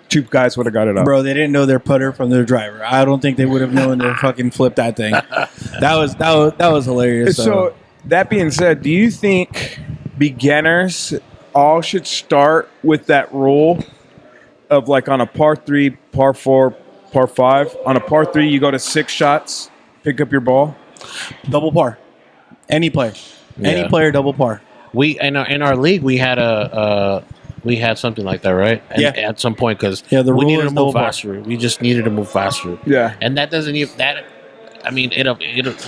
2 guys would have got it up. Bro, they didn't know their putter from their driver. I don't think they would have known to fucking flip that thing. That was hilarious. So that being said, do you think beginners all should start with that rule of like on a par 3, par 4, par 5? On a par 3, you go to 6 shots, pick up your ball. double par. Any player. Any Yeah. player, double par. We in our league we had we had something like that, right? And Yeah. At some point, because Yeah, the we rule needed is to double move par. faster. We just needed to move faster. Yeah. And that doesn't even that. I mean, it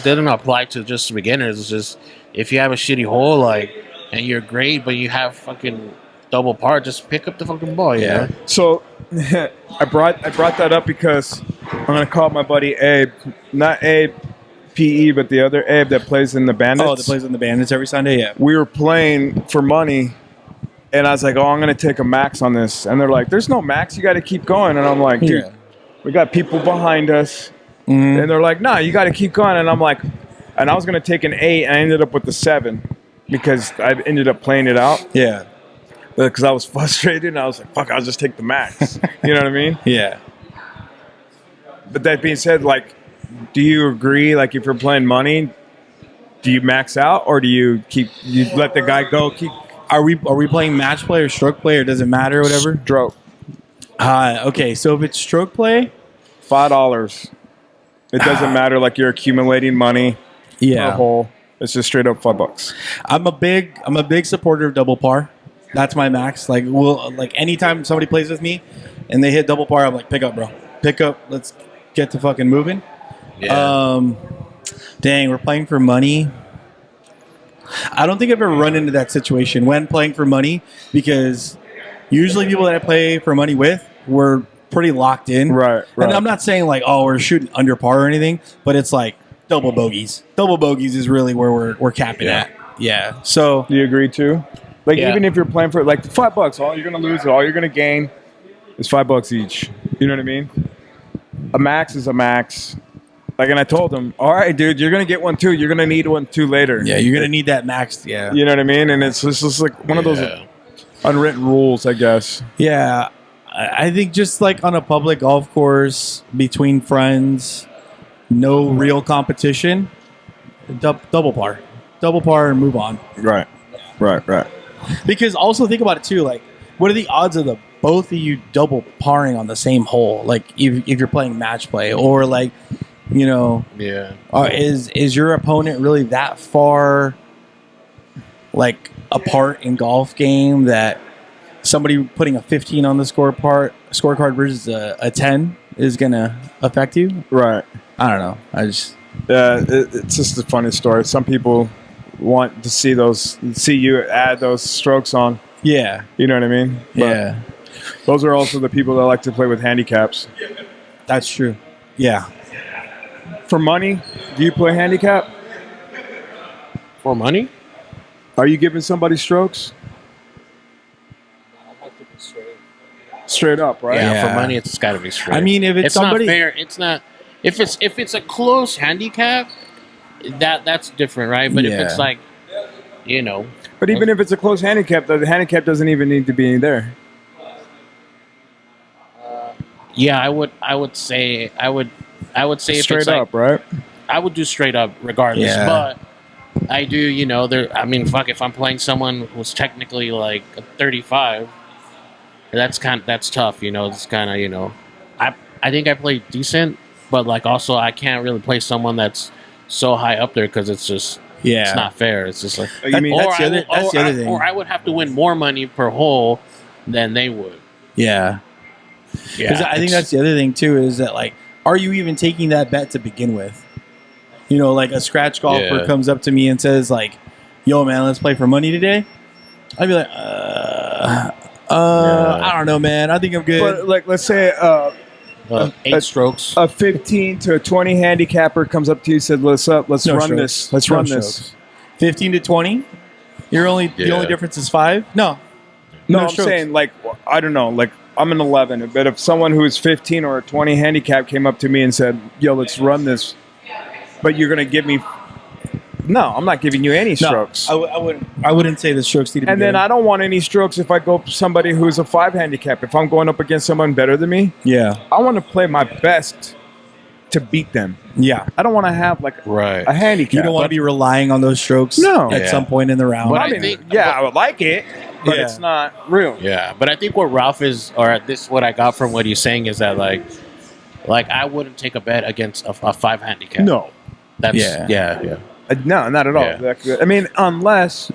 doesn't apply to just beginners. It's just if you have a shitty hole, like, and you're great, but you have fucking double par, just pick up the fucking ball. You know? So I brought that up because I'm gonna call my buddy Abe, not Abe PE, but the other Abe that plays in the Bandits. Oh, that plays in the Bandits every Sunday? Yeah. We were playing for money, and I was like, "Oh, I'm gonna take a max on this," and they're like, "There's no max. You got to keep going." And I'm like, "Dude, Yeah. we got people behind us," Mhm. and they're like, "Nah, you got to keep going." And I'm like, and I was gonna take an 8, and I ended up with the 7 because I ended up playing it out. Yeah. Because I was frustrated, and I was like, "Fuck, I'll just take the max." You know what I mean? Yeah. But that being said, like, do you agree? Like, if you're playing money, do you max out, or do you let the guy go? Keep Are we playing match play or stroke play, or does it matter, whatever? stroke Okay, so if it's stroke play, $5. It doesn't matter. Like, you're accumulating money. Per yeah. hole. It's just straight up $5. I'm a big supporter of double par. That's my max. Like anytime somebody plays with me and they hit double par, I'm like, pick up, bro. Pick up. Let's get to fucking moving. Yeah. Dang, we're playing for money. I don't think I've ever run into that situation when playing for money, because usually people that I play for money with were pretty locked in. Right. And I'm not saying like, oh, we're shooting under par or anything, but it's like double bogeys. Double bogeys is really where we're capping Yeah. at. Yeah. So Do you agree too? Like, Yeah. even if you're playing for like $5, all you're gonna lose, all you're gonna gain is $5 each. You know what I mean? A max is a max. Like, and I told him, all right, dude, you're gonna get one too. You're gonna need one too later. yeah, you're gonna need that max. Yeah. You know what I mean? And it's just like one of those Yeah. unwritten rules, I guess. Yeah. I think just like on a public golf course between friends, no real competition, double par and move on. Right. Because also think about it too, like, what are the odds of the both of you double parring on the same hole, like if you're playing match play, or like, you know, is your opponent really that far like apart in golf game that somebody putting a 15 on the scorecard versus a 10 is gonna affect you? Right. I don't know. It's just a funny story. Some people want to see you add those strokes on. Yeah. You know what I mean? But Yeah. those are also the people that like to play with handicaps. That's true. Yeah. For money, do you play handicap? For money? Are you giving somebody strokes? Straight up, right? Yeah, Yeah. for money, it's got to be straight. I mean, if it's somebody, not fair. It's not. If it's a close handicap, that's different, right? But if Yeah. it's like, you know, But even if it's a close handicap, the handicap doesn't even need to be there. yeah, I would say if Straight it's like, up, right? I would do straight up regardless. Yeah. But I do, you know, I mean, fuck, if I'm playing someone who's technically like a 35, that's tough, you know. It's kind of, you know, I think I play decent, but like also I can't really play someone that's so high up there because it's just it's not fair. It's just like You mean that's the other thing. or I would have to win more money per hole than they would. yeah. Because I think that's the other thing too, is that like, are you even taking that bet to begin with? You know, like a scratch golfer comes up to me and says like, "Yo, man, let's play for money today." I'd be like, I don't know, man. I think I'm good. But like, let's say 8 strokes. a 15 to a 20 handicapper comes up to you and said, Let's No run strokes. this. Let's No run strokes. this. 15 to 20. The only difference is 5. No, No, I'm strokes. saying like, I don't know, like I'm an 11, but if someone who is 15 or a 20 handicap came up to me and said, "Yo, let's run this," but you're gonna give me, no, I'm not giving you any strokes. I wouldn't say the strokes need to be And then good. I don't want any strokes if I go up to somebody who's a 5 handicap. If I'm going up against someone better than me, Yeah. I want to play my best to beat them. Yeah. I don't want to have like Right. a handicap. You don't want to be relying on those strokes No. at Yeah. some point in the round. But I I mean, think- yeah, I would like it, but Yeah. it's not real. Yeah, but I think what Ralph is, or at this, what I got from what he's saying is that like I wouldn't take a bet against a 5 handicap. No, That's Yeah. yeah. no, not at all. Yeah. I mean, unless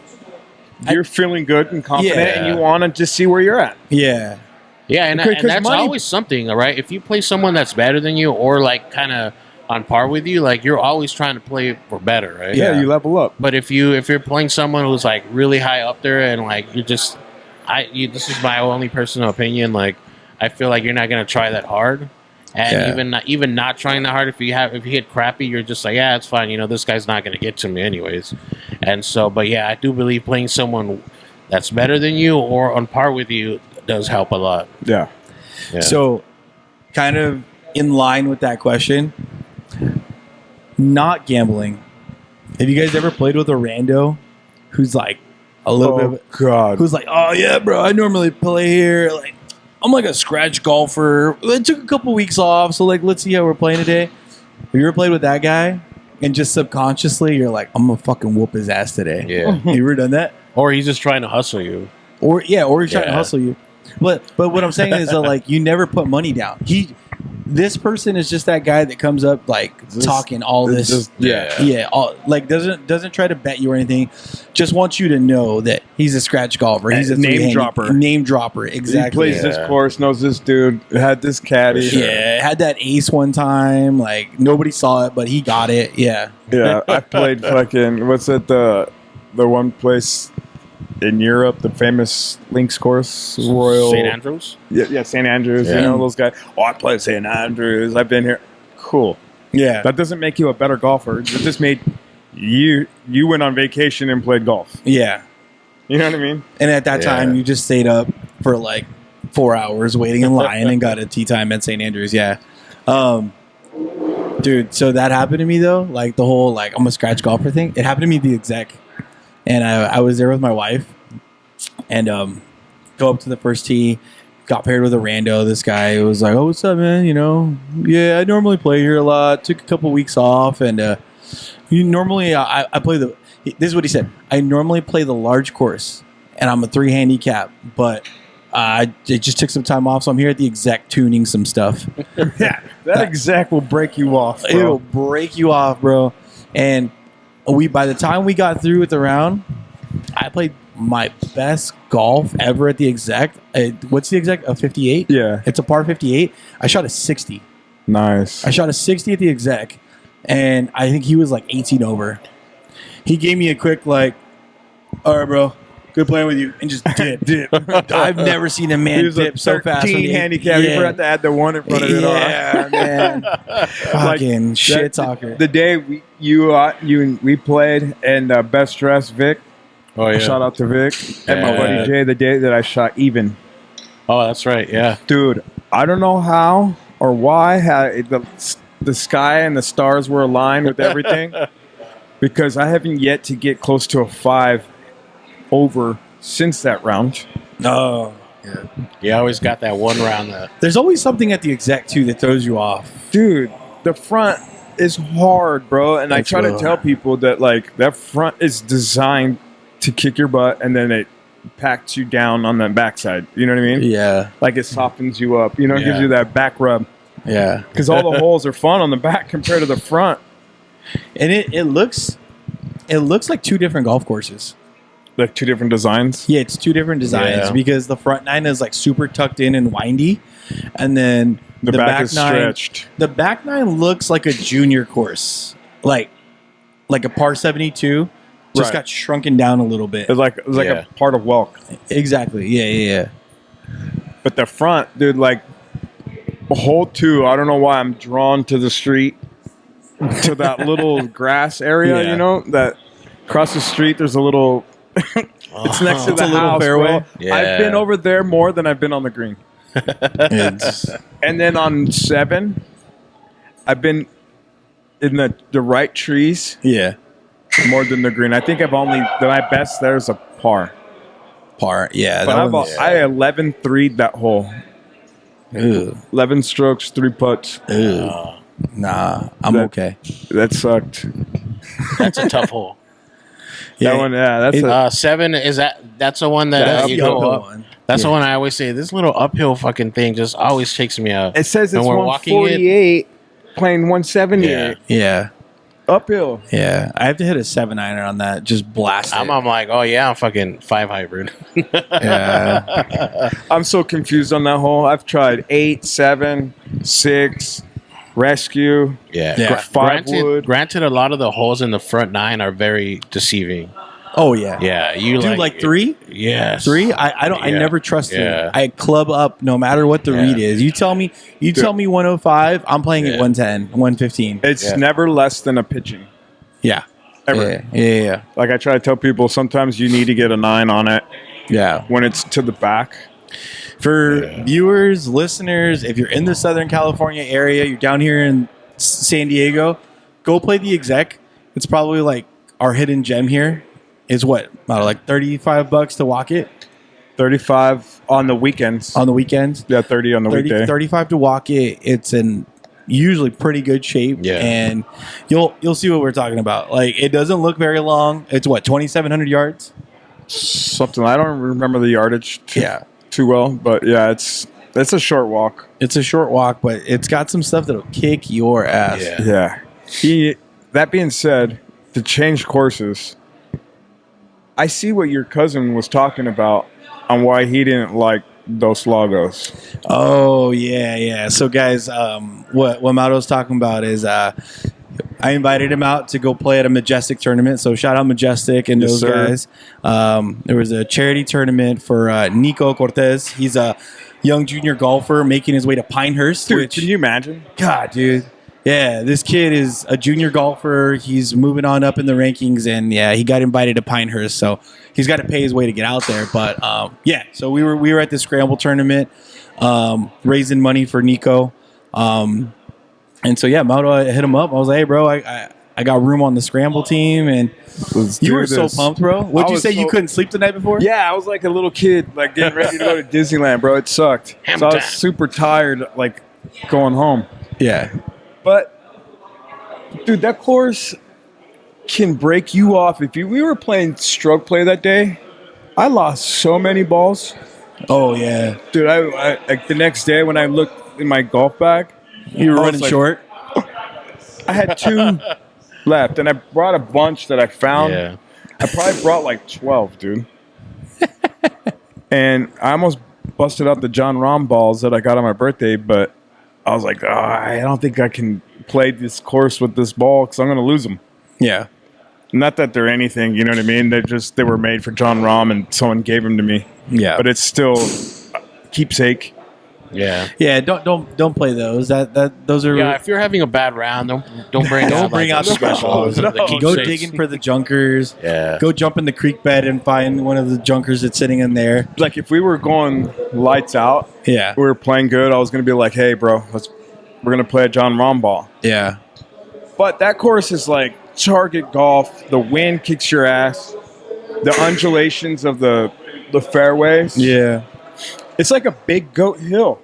you're feeling good and confident Yeah. and you want to just see where you're at. Yeah. Yeah, and Because that's money- always something, all right? If you play someone that's better than you or like kind of on par with you, like you're always trying to play for better, right? Yeah, you level up. But if you're playing someone who's like really high up there and like you're just this is my only personal opinion, like I feel like you're not going to try that hard. And even not trying that hard, if you hit crappy, you're just like, yeah, it's fine. You know, this guy's not going to get to me anyways. And so, but yeah, I do believe playing someone that's better than you or on par with you does help a lot. Yeah. Yeah. So, kind of in line with that question, not gambling. Have you guys ever played with a rando who's like a little bit of, God. who's like, oh yeah, bro, I normally play here. Like, I'm like a scratch golfer. I took a couple weeks off, so like, let's see how we're playing today. Have you ever played with that guy? And just subconsciously, you're like, I'm gonna fucking whoop his ass today. Yeah. Have you ever done that? Or he's just trying to hustle you. Or he's trying to Yeah. hustle you. But what I'm saying is that like you never put money down. This person is just that guy that comes up like talking all this. Like doesn't try to bet you or anything. Just wants you to know that he's a scratch golfer. He's a Name dropper. Name dropper. Exactly. He plays this course, knows this dude, had this caddy. Yeah, had that ace one time. Like nobody saw it, but he got it. Yeah. Yeah, I played fucking, what's it, the one place in Europe, the famous links course, Royal St. Andrews? Yeah, St. Andrews. Yeah. You know those guys. Oh, I played St. Andrews. I've been here. Cool. Yeah. That doesn't make you a better golfer. It just made you went on vacation and played golf. Yeah. You know what I mean? And at that time, you just stayed up for like 4 hours waiting in line and got a tee time at St. Andrews. Yeah. Dude, so that happened to me though. Like the whole like I'm a scratch golfer thing. It happened to me at the Exec. And I was there with my wife and go up to the first tee, got paired with a rando. This guy was like, oh, what's up, man? You know, yeah, I normally play here a lot. Took a couple weeks off. And I play this is what he said. I normally play the large course and I'm a 3 handicap, but It just took some time off, so I'm here at the Exec tuning some stuff. Yeah, that Exec will break you off, bro. It'll break you off, bro. And by the time we got through with the round, I played my best golf ever at the Exec. What's the Exec? A 58? Yeah. It's a par 58. I shot a 60. Nice. I shot a 60 at the Exec, and I think he was like 18 over. He gave me a quick like, all right, bro, good playing with you, and just dip. I've never seen a man dip so fast. 13 handicap. You forgot to add the one in front of it. Yeah, man. Fucking shit talker. The day we played and best dressed Vic. Oh yeah. Shout out to Vic and my buddy Jay. The day that I shot even. Oh, that's right. Yeah, dude. I don't know how or why the sky and the stars were aligned with everything, because I haven't yet to get close to a 5 over since that round. No. Yeah. You always got that one round. There's always something at the Exec too that throws you off, dude. The front is hard, bro, and I try to tell people that like that front is designed to kick your butt, and then it packs you down on the backside. You know what I mean? Yeah. Like it softens you up. You know, it gives you that back rub. Yeah. Because all the holes are fun on the back compared to the front. And it looks like two different golf courses. Like two different designs? Yeah, it's two different designs because the front nine is like super tucked in and windy, and then the back is nine, stretched. The back nine looks like a junior course, like a par 72. Just got shrunken down a little bit. It's like a part of Welk. Exactly. Yeah. But the front, dude, like hole 2, I don't know why I'm drawn to the street, to that little grass area, you know, that across the street there's a little it's next to the house, fairway. Yeah. I've been over there more than I've been on the green. And then on 7, I've been in the right trees. Yeah. More than the green. I think my best there's a par. Yeah. But I 11-3'd that hole. Ew. 11 strokes, 3 putts. Nah, I'm okay. That sucked. That's a tough hole. That one, that's 7 is that's the one that you go up. That's the one I always say. This little uphill fucking thing just always takes me out. It says it's 148, playing 170. Yeah. Uphill. Yeah. I have to hit a 7-iron on that. Just blast it. I'm like, oh yeah, I'm fucking 5 hybrid. Yeah. I'm so confused on that hole. I've tried 8, 7, 6, rescue. Yeah. 5 wood. Granted, a lot of the holes in the front 9 are very deceiving. Oh yeah. Yeah. You do like 3? Yes. 3? I don't. I never trust it. I club up no matter what the read is. You tell me 105. I'm playing at 110, 115. It's never less than a pitching. Yeah. Ever. Yeah. Like I try to tell people, sometimes you need to get a 9 on it. Yeah. When it's to the back. For viewers, listeners, if you're in the Southern California area, you're down here in San Diego, go play the Exec. It's probably like our hidden gem here. Is what? Like $35 to walk it? 35 on the weekends. On the weekends? Yeah, 30 on the weekday. 35 to walk it. It's in usually pretty good shape. Yeah. And you'll see what we're talking about. Like, it doesn't look very long. It's what, 2,700 yards? Something. I don't remember the yardage too well. But yeah, it's a short walk. It's a short walk, but it's got some stuff that'll kick your ass. Yeah. That being said, to change courses, I see what your cousin was talking about on why he didn't like Dos Lagos. Oh, yeah. So, guys, what Mauro's talking about is I invited him out to go play at a Majestic tournament. So, shout out Majestic and those guys. There was a charity tournament for Nico Cortez. He's a young junior golfer making his way to Pinehurst. Dude, can you imagine? God, dude. Yeah, this kid is a junior golfer. He's moving on up in the rankings, and he got invited to Pinehurst, so he's got to pay his way to get out there. But so we were at the Scramble tournament, raising money for Nico, and so Mauro, I hit him up. I was like, hey, bro, I got room on the Scramble team, and you were so pumped, bro. What'd you say? You couldn't sleep the night before? Yeah, I was like a little kid, like getting ready to go to Disneyland, bro. It sucked. So I was super tired, like going home. Yeah. But, dude, that course can break you off. We were playing stroke play that day, I lost so many balls Oh yeah, Dude, I like the next day when I looked in my golf bag, you were I was running like- short. I had 2 left, and I brought a bunch that I found. Yeah. I probably brought like 12, dude. And I almost busted out the John Rahm balls that I got on my birthday, but I was like, I don't think I can play this course with this ball because I'm going to lose them. Yeah, Not that they're anything, you know what I mean? They were made for John Rahm, and someone gave them to me. yeah, But it's still keepsake. Yeah. yeah. Don't play those. Those are. Yeah, if you're having a bad round, don't bring Don't out bring like out the the specials. specials. the No. Go keepsakes. digging for the junkers. Yeah. Go jump in the creek bed and find one of the junkers that's sitting in there. Like if we were going lights out, Yeah, we were playing good, I was going to be like, hey, bro, we're going to play a John Rahm ball. yeah, But that course is like target golf. The wind kicks your ass. The undulations of the fairways. yeah, It's like a big goat hill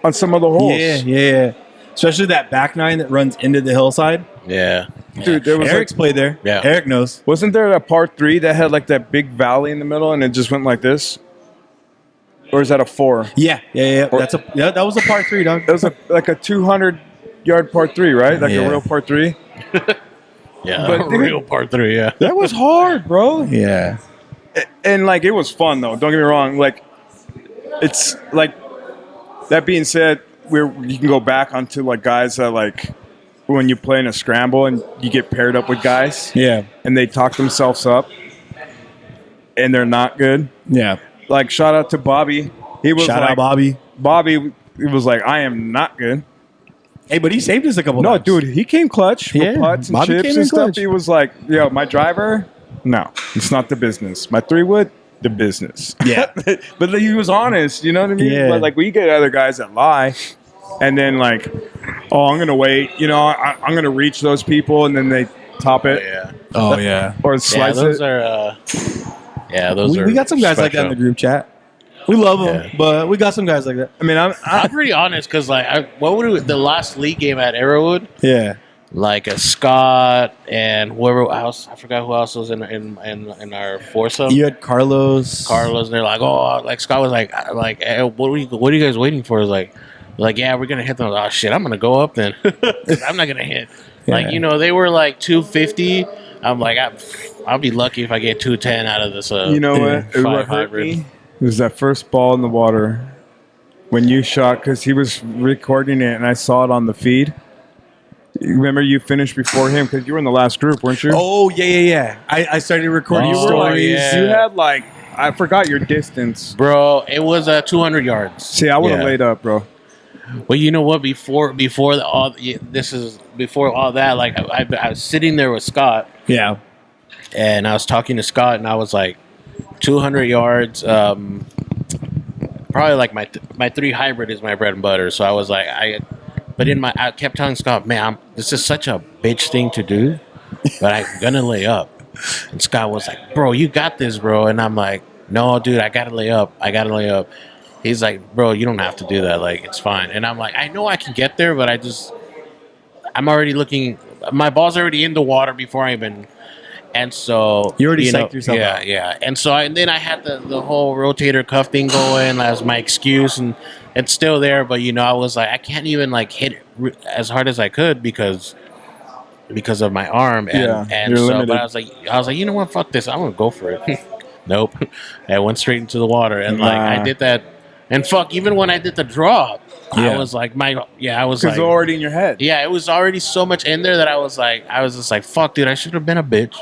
on some of the holes. yeah. Especially that back nine that runs into the hillside. Yeah. Dude, there was Eric's played there. Yeah. Eric knows. wasn't there a par 3 that had like that big valley in the middle and it just went like this? Or is that a 4? Yeah. That was a par 3, dog. That was like a 200-yard par 3, right? Like Yeah. a real par 3. Yeah. But dude- real part 3, yeah. That was hard, bro. Yeah, And like it was fun though. Don't get me wrong. Like it's like that being said, you can go back onto like guys that like when you play in a scramble and you get paired up with guys yeah, and they talk themselves up and they're not good. yeah. Like shout out to Bobby. He was Shout like, out Bobby. Bobby. He was like, I am not good. Hey, but he saved us a couple No, times. dude, he came clutch with Yeah, putts and Bobby chips came and in stuff. clutch. He was like, yo, my driver, no, it's not the business. My 3-wood, the business. Yeah. But he was honest, you know what I mean? Yeah. But like we get other guys that lie and then like, oh, I'm gonna wait, you know, I'm gonna reach those people and then they top it Yeah. Oh yeah. or Yeah, slice those it. are those are We got some guys like that in the group chat. We love them, Yeah. but we got some guys like that. I mean, I'm pretty honest because like the last league game at Arrowwood, Yeah. like a Scott and whoever else, I forgot who else was in our foursome. You had Carlos. Carlos, and they're like, oh, like Scott was like, what are you guys waiting for? Is like, yeah, we're gonna hit them. Oh shit, I'm gonna go up then. I'm not gonna hit. Like Yeah. they were like 250. I'm like, I'll be lucky if I get 210 out of this. you know Yeah. what? What hurt hybrid. me? It was that first ball in the water when you shot because he was recording it and I saw it on the feed. You remember you finished before him because you were in the last group, weren't you? Oh yeah. I started recording Oh, you were like, stories. yeah. you had like, I forgot your distance. Bro, it was 200 yards. See, I would have Yeah. laid up, bro. Well, you know what? Before all that, like I was sitting there with Scott, Yeah. and I was talking to Scott, and I was like, 200 yards. Probably like my 3 hybrid is my bread and butter. So I was like, I kept telling Scott, man, this is such a bitch thing to do, but I'm gonna lay up. And Scott was like, bro, you got this, bro. And I'm like, no, dude, I gotta lay up. He's like, bro, you don't have to do that. Like, it's fine. And I'm like, I know I can get there, but I'm already looking. My ball's already in the water before I even. And so You already psyched yourself out. Yeah. And so then I had the whole rotator cuff thing going as my excuse, and it's still there. But I was like, I can't even like hit it as hard as I could because of my arm. And, Yeah, and you're so, limited. but I was like, you know what? Fuck this. I'm gonna go for it. Nope. I went straight into the water, and like I Nah. did that. And fuck, even when I did the drop, I Yeah. was like, I was Because like, it's already in your head. yeah, it was already so much in there that I was just like, fuck, dude, I should have been a bitch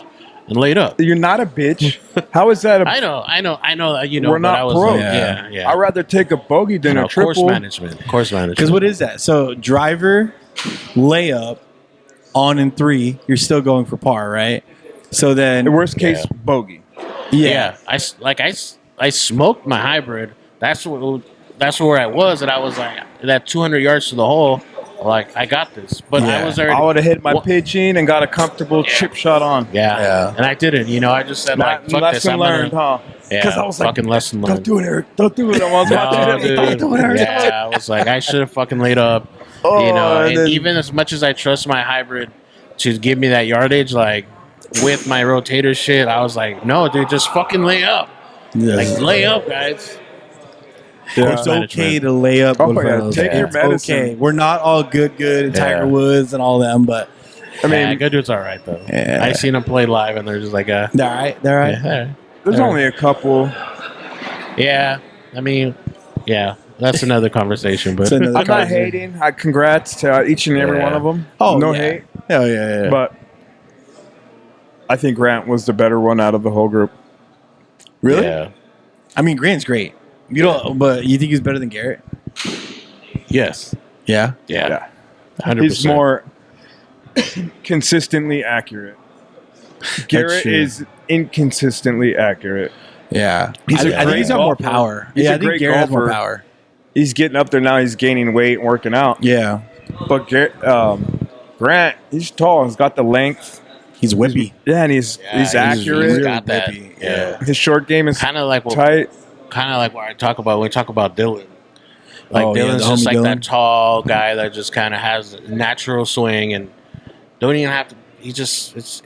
and laid up. You're not a bitch. How is that a I know. We're but not I was pro. like, Yeah. yeah. I'd rather take a bogey than a Course triple. management. Because what is that? So driver, layup, on in 3, you're still going for par, right? So then, The worst case, Yeah. bogey. Yeah, I smoked my hybrid. That's where I was, and I was like that 200 yards to the hole. Like I got this, but Yeah. I was already. I would have hit my Wha- pitching and got a comfortable chip shot on. Yeah, and I didn't. I just said like, fuck this. Lesson I'm learned, gonna. huh? Yeah, 'Cause I was like, fucking lesson Don't learned. do it, Eric. Don't do it. I was watching No, it. dude. Don't do it, Eric. Yeah, I was like, I should have fucking laid up. Oh, And then- even as much as I trust my hybrid to give me that yardage, like with my rotator shit, I was like, no, dude, just fucking lay up. Like lay up, guys. Yeah. It's okay to lay up. Oh, with yeah. fellas. Take your It's medicine. Okay, we're not all good, and Tiger Yeah. Woods and all them, but I mean, yeah, good dude's all right though. Yeah. I seen him play live, and they're just like, they're all right. They're all right. yeah, there's only a couple. yeah. I mean, yeah, that's another conversation. But It's another I'm not conversation. hating. Congrats to each and every Yeah. one of them. Oh, no yeah. hate. Oh yeah. But I think Grant was the better one out of the whole group. Really? yeah, I mean, Grant's great. You don't, but you think he's better than Garrett? yes, Yeah. yeah, 100%. He's more consistently accurate. Garrett true. is inconsistently accurate. Yeah. He's a I think great he's got more golfer. power. He's yeah, a I think great Garrett has more golfer. power. He's getting up there now. He's gaining weight and working out. Yeah. But Grant, he's tall. He's got the length. He's whippy. Yeah, and he's accurate. He's got that. Whippy, Yeah, His short game is kind of like what tight. I talk about when we talk about Dylan. Like Oh, yeah, Dylan's the just homie like Dylan. that tall guy that just kind of has a natural swing and don't even have to. He just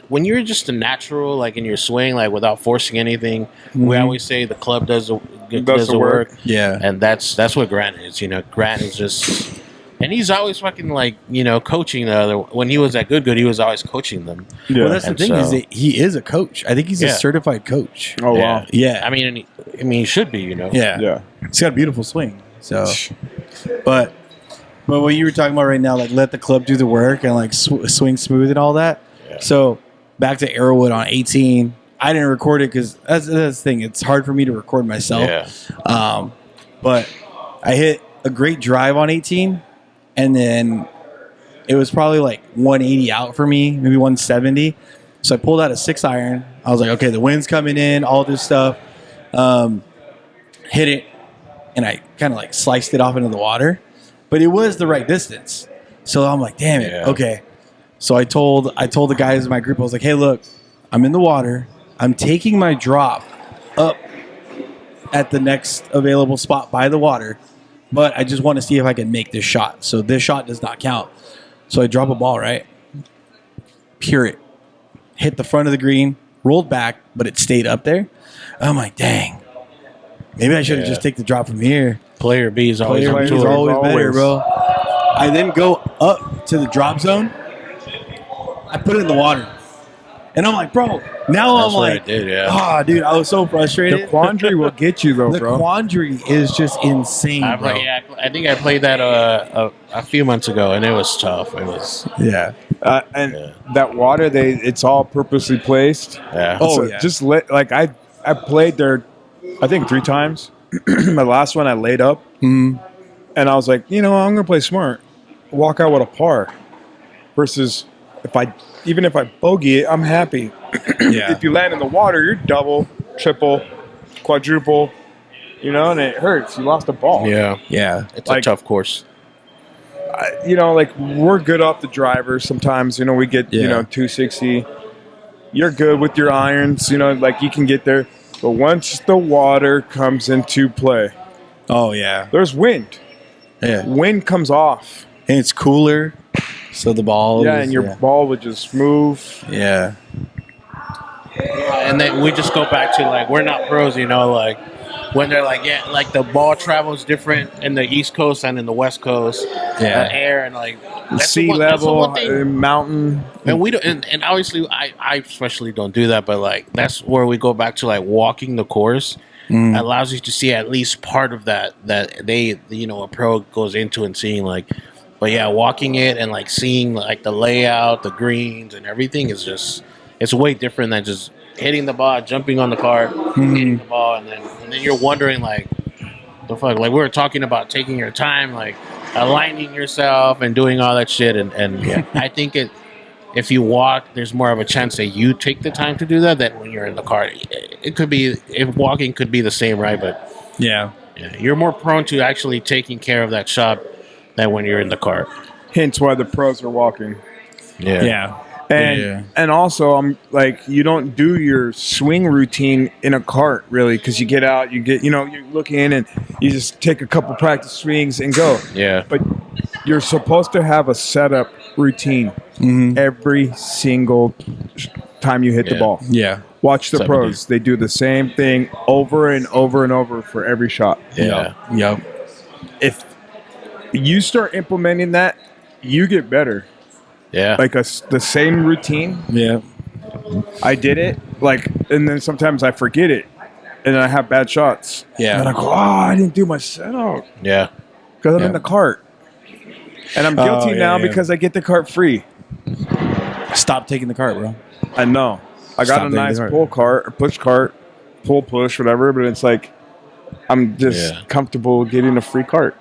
when you're just a natural like in your swing like without forcing anything. We Mhm. always say the club does the work, Yeah. and that's what Grant is. You know, Grant is just. And he's always fucking like, coaching the other. When he was at Good, he was always coaching them. Yeah. Well, that's the And thing is so- that he is a coach. I think he's a Yeah. certified coach. Oh, wow. Yeah. I mean, he should be. Yeah. Yeah. He's got a beautiful swing. So, but what you were talking about right now, like let the club do the work and like swing smooth and all that. Yeah. So back to Arrowwood on 18. I didn't record it because that's the thing. It's hard for me to record myself. Yeah. But I hit a great drive on 18, and then it was probably like 180 out for me, maybe 170. So I pulled out a 6-iron. I was like, okay, the wind's coming in, all this stuff. Hit it, and I kind of like sliced it off into the water, but it was the right distance. So I'm like, damn it, Yeah. okay. So I told the guys in my group, I was like, hey, look, I'm in the water. I'm taking my drop up at the next available spot by the water, but I just want to see if I can make this shot. So this shot does not count. So I drop a ball, right? Pure it. Hit the front of the green, rolled back, but it stayed up there. I'm like, dang. Maybe I should have Yeah. just take the drop from here. Player B is always Player on B is tour. always better, Always. bro. I then go up to the drop zone. I put it in the water. And I'm like, bro, now That's I'm what like, I did, yeah. ah, dude, I was so frustrated. The quandary will get you, though, The bro. quandary is just insane, bro. I think I played that a few months ago, and it was tough. It was, Yeah. And Yeah. that water, it's all purposely placed. yeah. Oh, So yeah. just I played there, I think 3 times. My last one I laid up, Mhm. and I was like, I'm gonna play smart, walk out with a par. Versus even if I bogey it, I'm happy. Yeah. If you land in the water, you're double, triple, quadruple, and it hurts. You lost a ball. Yeah, Yeah. it's Like- a tough course. We're good off the driver sometimes. We get Yeah. 260. You're good with your irons. You can get there. But once the water comes into play, Oh, yeah. there's wind. Yeah. Wind comes off. And it's cooler. So the ball. Yeah, is- and your ball would just move. Yeah. And then we just go back to like we're not pros, like when they're like like the ball travels different in the East Coast and in the West Coast, Yeah. air and like that's Sea the one- that's the level, one thing. mountain. And we don't, and obviously I especially don't do that, but like that's where we go back to like walking the course Mm. allows you to see at least part of that they a pro goes into and seeing like, but yeah, walking it and like seeing like the layout, the greens and everything is just it's way different than just hitting the ball, jumping on the cart, hitting the ball, and then you're wondering like the fuck, like we were talking about taking your time, like aligning yourself and doing all that shit, and yeah, I think if you walk, there's more of a chance that you take the time to do that than when you're in the car. It could be, if walking could be the same, right? But Yeah. yeah, you're more prone to actually taking care of that shot than when you're in the cart. Hence why the pros are walking. Yeah. And Yeah. and also, I'm like, you don't do your swing routine in a cart really, because you get out, you're looking and you just take a couple practice swings and go. Yeah. But you're supposed to have a setup routine Mhm. every single time you hit the ball. Yeah. Watch the 70. pros. They do the same thing over and over and over for every shot. Yeah. Yep. If you start implementing that, you get better. Yeah. Like the same routine. Yeah. I did it, and then sometimes I forget it, and I have bad shots. Yeah. And I go, I didn't do my setup Yeah. because I'm Yeah. in the cart. And I'm guilty now because I get the cart free. Stop taking the cart, bro. I know. I got Stop a taking nice the cart. pull cart, or push cart, pull, push, whatever, but it's like I'm just comfortable getting a free cart.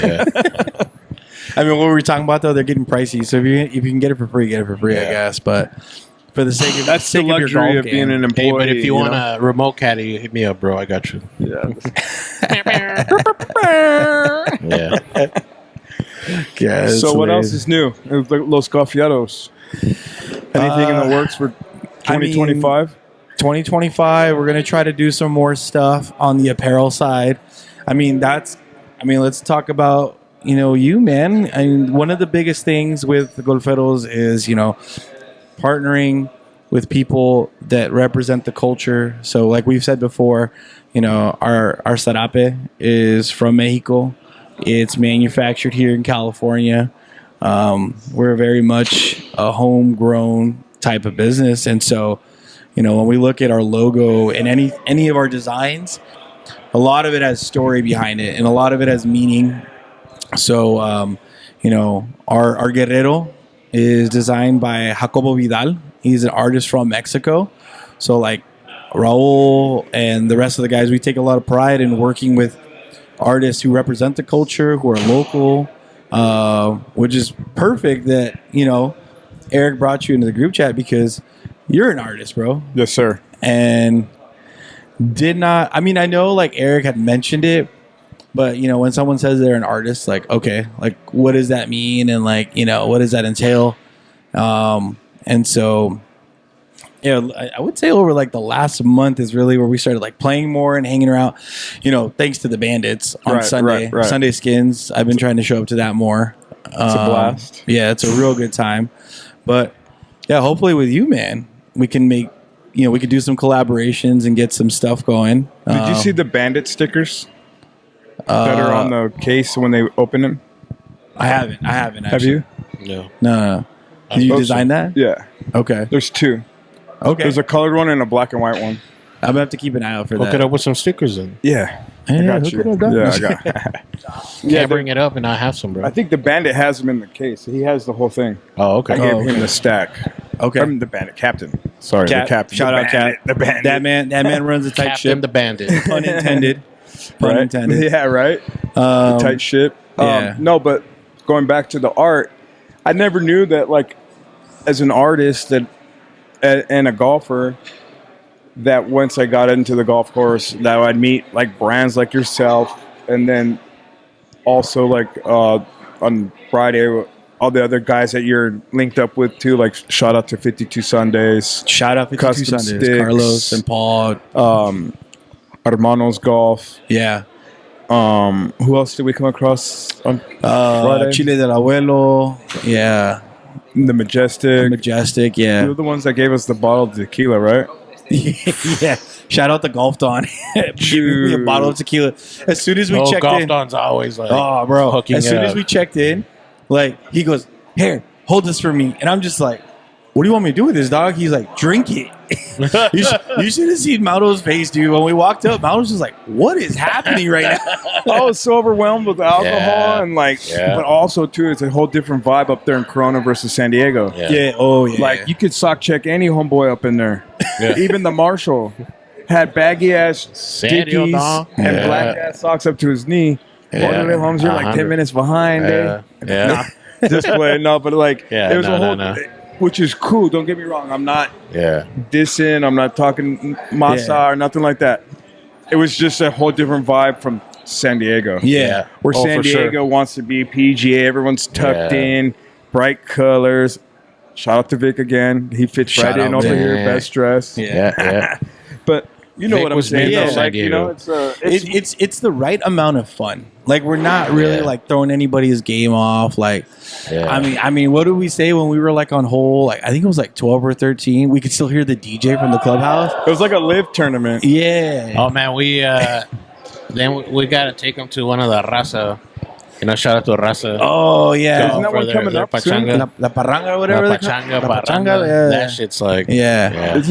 Yeah. I mean, what were we talking about though? They're getting pricey, so if you can get it for free, get it for free, I guess. But for the sake of That's the sake of your luxury golf of being game. an employee. Hey, but if you want know? a remote caddy, hit me up, bro. I got you. Yeah. Yeah. Yeah, So what else is new? Los Golfieros. Anything in the works for 2025? 2025, we're going to try to do some more stuff on the apparel side. Let's talk about, you, man. I mean, one of the biggest things with the Golferos is, partnering with people that represent the culture. So like we've said before, our sarape is from Mexico. It's manufactured here in California. We're very much a homegrown type of business. And so, when we look at our logo and any of our designs, a lot of it has story behind it and a lot of it has meaning. So, our Guerrero is designed by Jacobo Vidal. He's an artist from Mexico. So like Raul and the rest of the guys, we take a lot of pride in working with artists who represent the culture, who are local, which is perfect that, Eric brought you into the group chat because you're an artist, bro. Yes, sir. And I know like Eric had mentioned it, but when someone says they're an artist, like, okay, like what does that mean? And like, what does that entail? And so, I would say over like the last month is really where we started like playing more and hanging around, thanks to the Bandits on Sunday. Right. Sunday Skins. I've been trying to show up to that more. It's a blast. Yeah, it's a real good time. But yeah, hopefully with you, man, we can make, we could do some collaborations and get some stuff going. Did you see the Bandit stickers that are on the case when they open them? I haven't. Actually. Have you? No. No. Did you design that? Yeah. Okay. There's two. Okay. There's a colored one and a black and white one. I'm gonna have to keep an eye out for Hook that. it up with some stickers in. Yeah. Yeah, I got hook you. it up, dog. Yeah, I got. Can't bring it up and I have some, bro. I think the Bandit has them in the case. He has the whole thing. Oh, okay. I gave okay. him the stack. Okay. I'm the Bandit captain. Sorry, Cap, the captain. shout the out bandit, Cap. The Bandit. That man runs a tight Captain ship. the Bandit. Pun intended. Pun Right? intended. Yeah, right. The tight ship. yeah. No, but going back to the art, I never knew that, like, as an artist and a golfer, that once I got into the golf course, that I'd meet like brands like yourself, and then also like on Friday, all the other guys that you're linked up with too. Like shout out to 52 Sundays, Shout out 52 Custom Sundays. Sticks. Carlos and Paul. Hermanos Golf. Yeah. Who else did we come across on Friday? Chile del Abuelo. Yeah. The Majestic. Majestic. They Yeah. were the ones that gave us the bottle of tequila, right? Yeah. Shout out to HopDon. Giving me a bottle of tequila. As soon as we checked Golf in. Don's always like, Oh, bro. hooking As it soon up. as we checked in, like, he goes, here, hold this for me. And I'm just like, what do you want me to do with this, dog? He's like, drink it. you should have seen Mauro's face, dude. When we walked up, Mauro's just like, what is happening right now? I was so overwhelmed with the alcohol Yeah. and like, Yeah. but also too, it's a whole different vibe up there in Corona versus San Diego. Yeah. Yeah. Oh, yeah. Like you could sock check any homeboy up in there. Yeah. Even the Marshall had baggy ass Sandio, dickies dog. and Yeah. black ass socks up to his knee. Yeah. Orderly Holmes, you're like 10 100. minutes behind. Yeah. Yeah. Nah, just play. No, but like Yeah, it was no, a whole, no. which is cool. Don't get me wrong. I'm not Yeah. dissing. I'm not talking masa Yeah. or nothing like that. It was just a whole different vibe from San Diego. yeah. Where Oh, San for sure. Diego wants to be PGA, everyone's tucked Yeah. in, bright colors. Shout out to Vic again. He fits Shout right in out, over Vic. here, best dress. Yeah. Yeah. But you know Vic what I'm was saying. made though. in San Like, you know, Diego. it's It's the right amount of fun. Like we're not really like throwing anybody's game off. Like, I mean, what did we say when we were like on hole? Like I think it was like 12 or 13. We could still hear the DJ from the clubhouse. It was like a live tournament. Yeah. Oh man, then we got to take them to one of the raza. You know, shout out to Raza. Oh yeah. Isn't that one coming up soon? pachanga. La parranga or whatever. La pachanga, La parranga. yeah. That shit's like Yeah.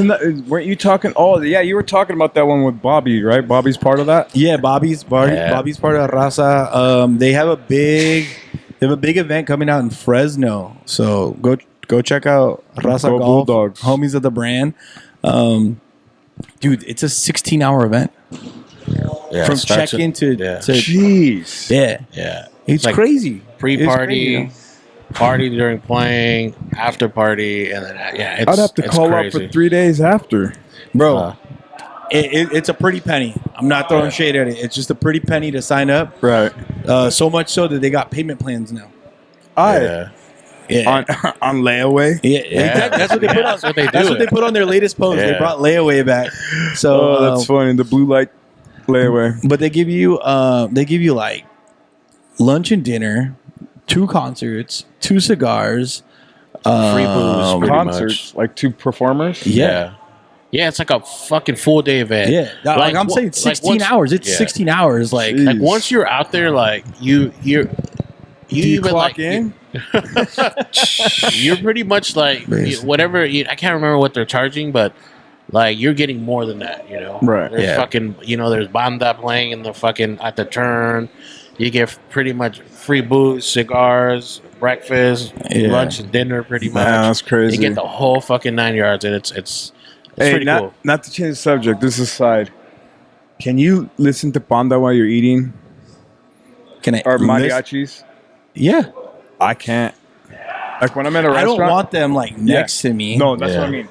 Weren't you talking? Oh yeah, you were talking about that one with Bobby, right? Bobby's part of that. Yeah, Bobby's part of Raza. They have a big event coming out in Fresno. So go check out Raza Go Golf, Bulldogs. homies of the brand. Dude, it's a 16-hour event from check-in to Jeez. Yeah. It's like crazy. Pre-party, party during playing, after party, and then it's. I'd have to call crazy. up for 3 days after, Bro. It's a pretty penny. I'm not throwing shade at it. It's just a pretty penny to sign up. right? So much so that they got payment plans now. Yeah. Yeah. On layaway. Yeah, exactly. That's what they put on. That's what they do. That's what they put on their latest post. They Yeah. brought layaway back. So That's funny. The blue light layaway. but they give you like lunch and dinner, 2 concerts, 2 cigars, Free booze, pretty Concerts, like 2 performers. Yeah. Yeah, it's like a fucking full day event. Yeah, like I'm saying, 16 hours. It's 16 hours. Like, Jeez. Like once you're out there, like you Do you even clock like in? you're pretty much like whatever. I can't remember what they're charging, but like you're getting more than that. You know, Right. There's Yeah. fucking there's banda playing in the fucking at the turn. You get pretty much free booze, cigars, breakfast, Yeah. lunch, and dinner. Pretty much. Man, that's crazy. You get the whole fucking 9 yards, and it's pretty cool. Not to change the subject. This is aside. Can you listen to banda while you're eating can I or list- mariachis? Yeah, I can't. Like when I'm at a I restaurant. don't want them like next to me. No, that's what I Yeah. mean.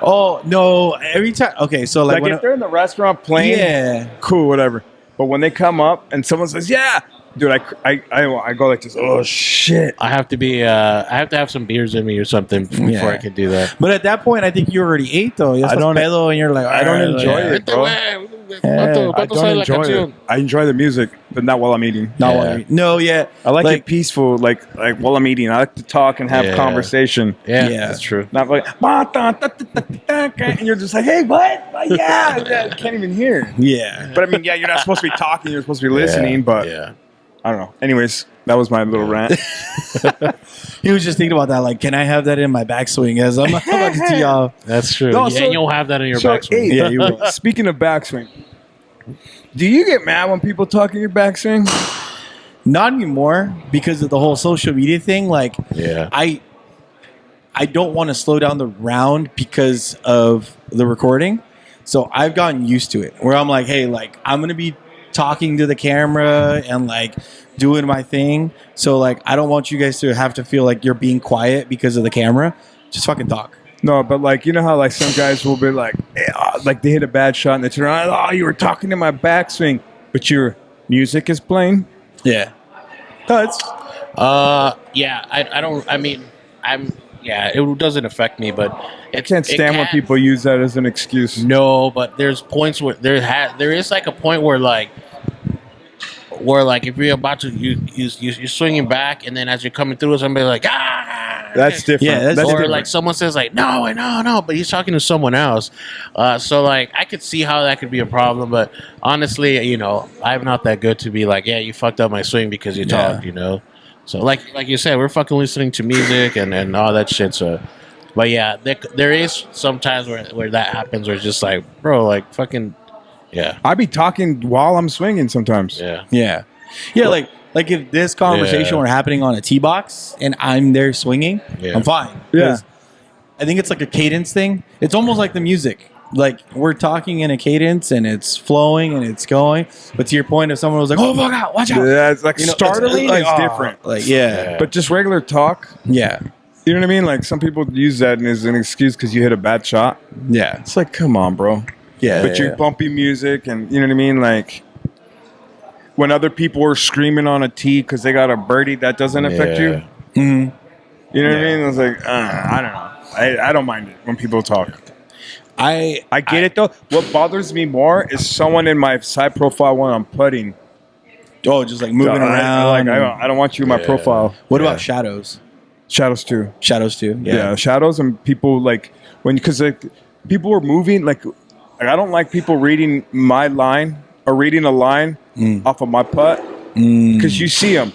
Oh no! Every time. Okay, so like, Like when if they're in the restaurant playing, yeah, cool, whatever. But when they come up and someone says, "Yeah," dude, I go like this. Oh shit! I have to be. I have to have some beers in me or something before Yeah. I can do that. but at that point, I think you already ate though. I don't- pedo, and you're like, I don't "Alright, enjoy like, it, bro. I don't enjoy it. I enjoy the music, but not while I'm eating. Not Yeah. while you're- no, yeah, I like it peaceful, like while I'm eating. I like to talk and have Yeah. conversation. Yeah, Yeah. that's true. Not like and you're just like, hey, what? Like, yeah, I can't even hear. yeah. But I mean, yeah, you're not supposed to be talking. You're supposed to be listening. But yeah. I don't know. Anyways, that was my little rant. He was just thinking about that. Like, can I have that in my backswing as I'm about to tee off? That's true. No, yeah, so- and you'll have that in your So, backswing. hey, Yeah, you will. speaking of backswing, do you get mad when people talk in your backswing? Not anymore because of the whole social media thing. Like, Yeah. I don't want to slow down the round because of the recording. So I've gotten used to it where I'm like, hey, like I'm going to be talking to the camera and like doing my thing. So like, I don't want you guys to have to feel like you're being quiet because of the camera. Just fucking talk. No, but like, you know how like some guys will be like, like they hit a bad shot and they turn around, oh, you were talking in my backswing, but your music is playing. Yeah. No, it's Yeah. I don't. I mean, Yeah, it doesn't affect me, but I can't stand when people use that as an excuse. No, but there's points where there is like a point where like if you're about to you're swinging back, and then as you're coming through, somebody like That's different. Yeah, that's That's or different. like someone says like no, but he's talking to someone else. So like I could see how that could be a problem, but honestly, I'm not that good to be like, yeah, you fucked up my swing because you talked, So like you said, we're fucking listening to music and all that shit. So, but yeah, there is sometimes where that happens, where it's just like, bro, like fucking, yeah, I be talking while I'm swinging sometimes. yeah. Like if this conversation were happening on a tee box and I'm there swinging, I'm fine. Yeah. 'Cause I think it's like a cadence thing. It's almost like the music. Like we're talking in a cadence and it's flowing and it's going. But to your point, if someone was like, "Oh fuck out, watch out," Yeah, it's like startling like, is different. Like yeah, But just regular talk, yeah, you know what I mean? Like some people use that as an excuse because you hit a bad shot. yeah, It's like, come on, bro. yeah. But you're bumpy music, and you know what I mean? Like when other people are screaming on a tee because they got a birdie, that doesn't affect you. Mhm. You know what I mean? It's like, I don't know. I don't mind it when people talk. I get it though. What bothers me more is someone in my side profile when I'm putting Oh, just like moving around. I don't want you in my profile. What about shadows? Shadows too. Shadows too. Yeah, shadows and people like because like people are moving like I don't like people reading my line or reading a line off of my putt because you see them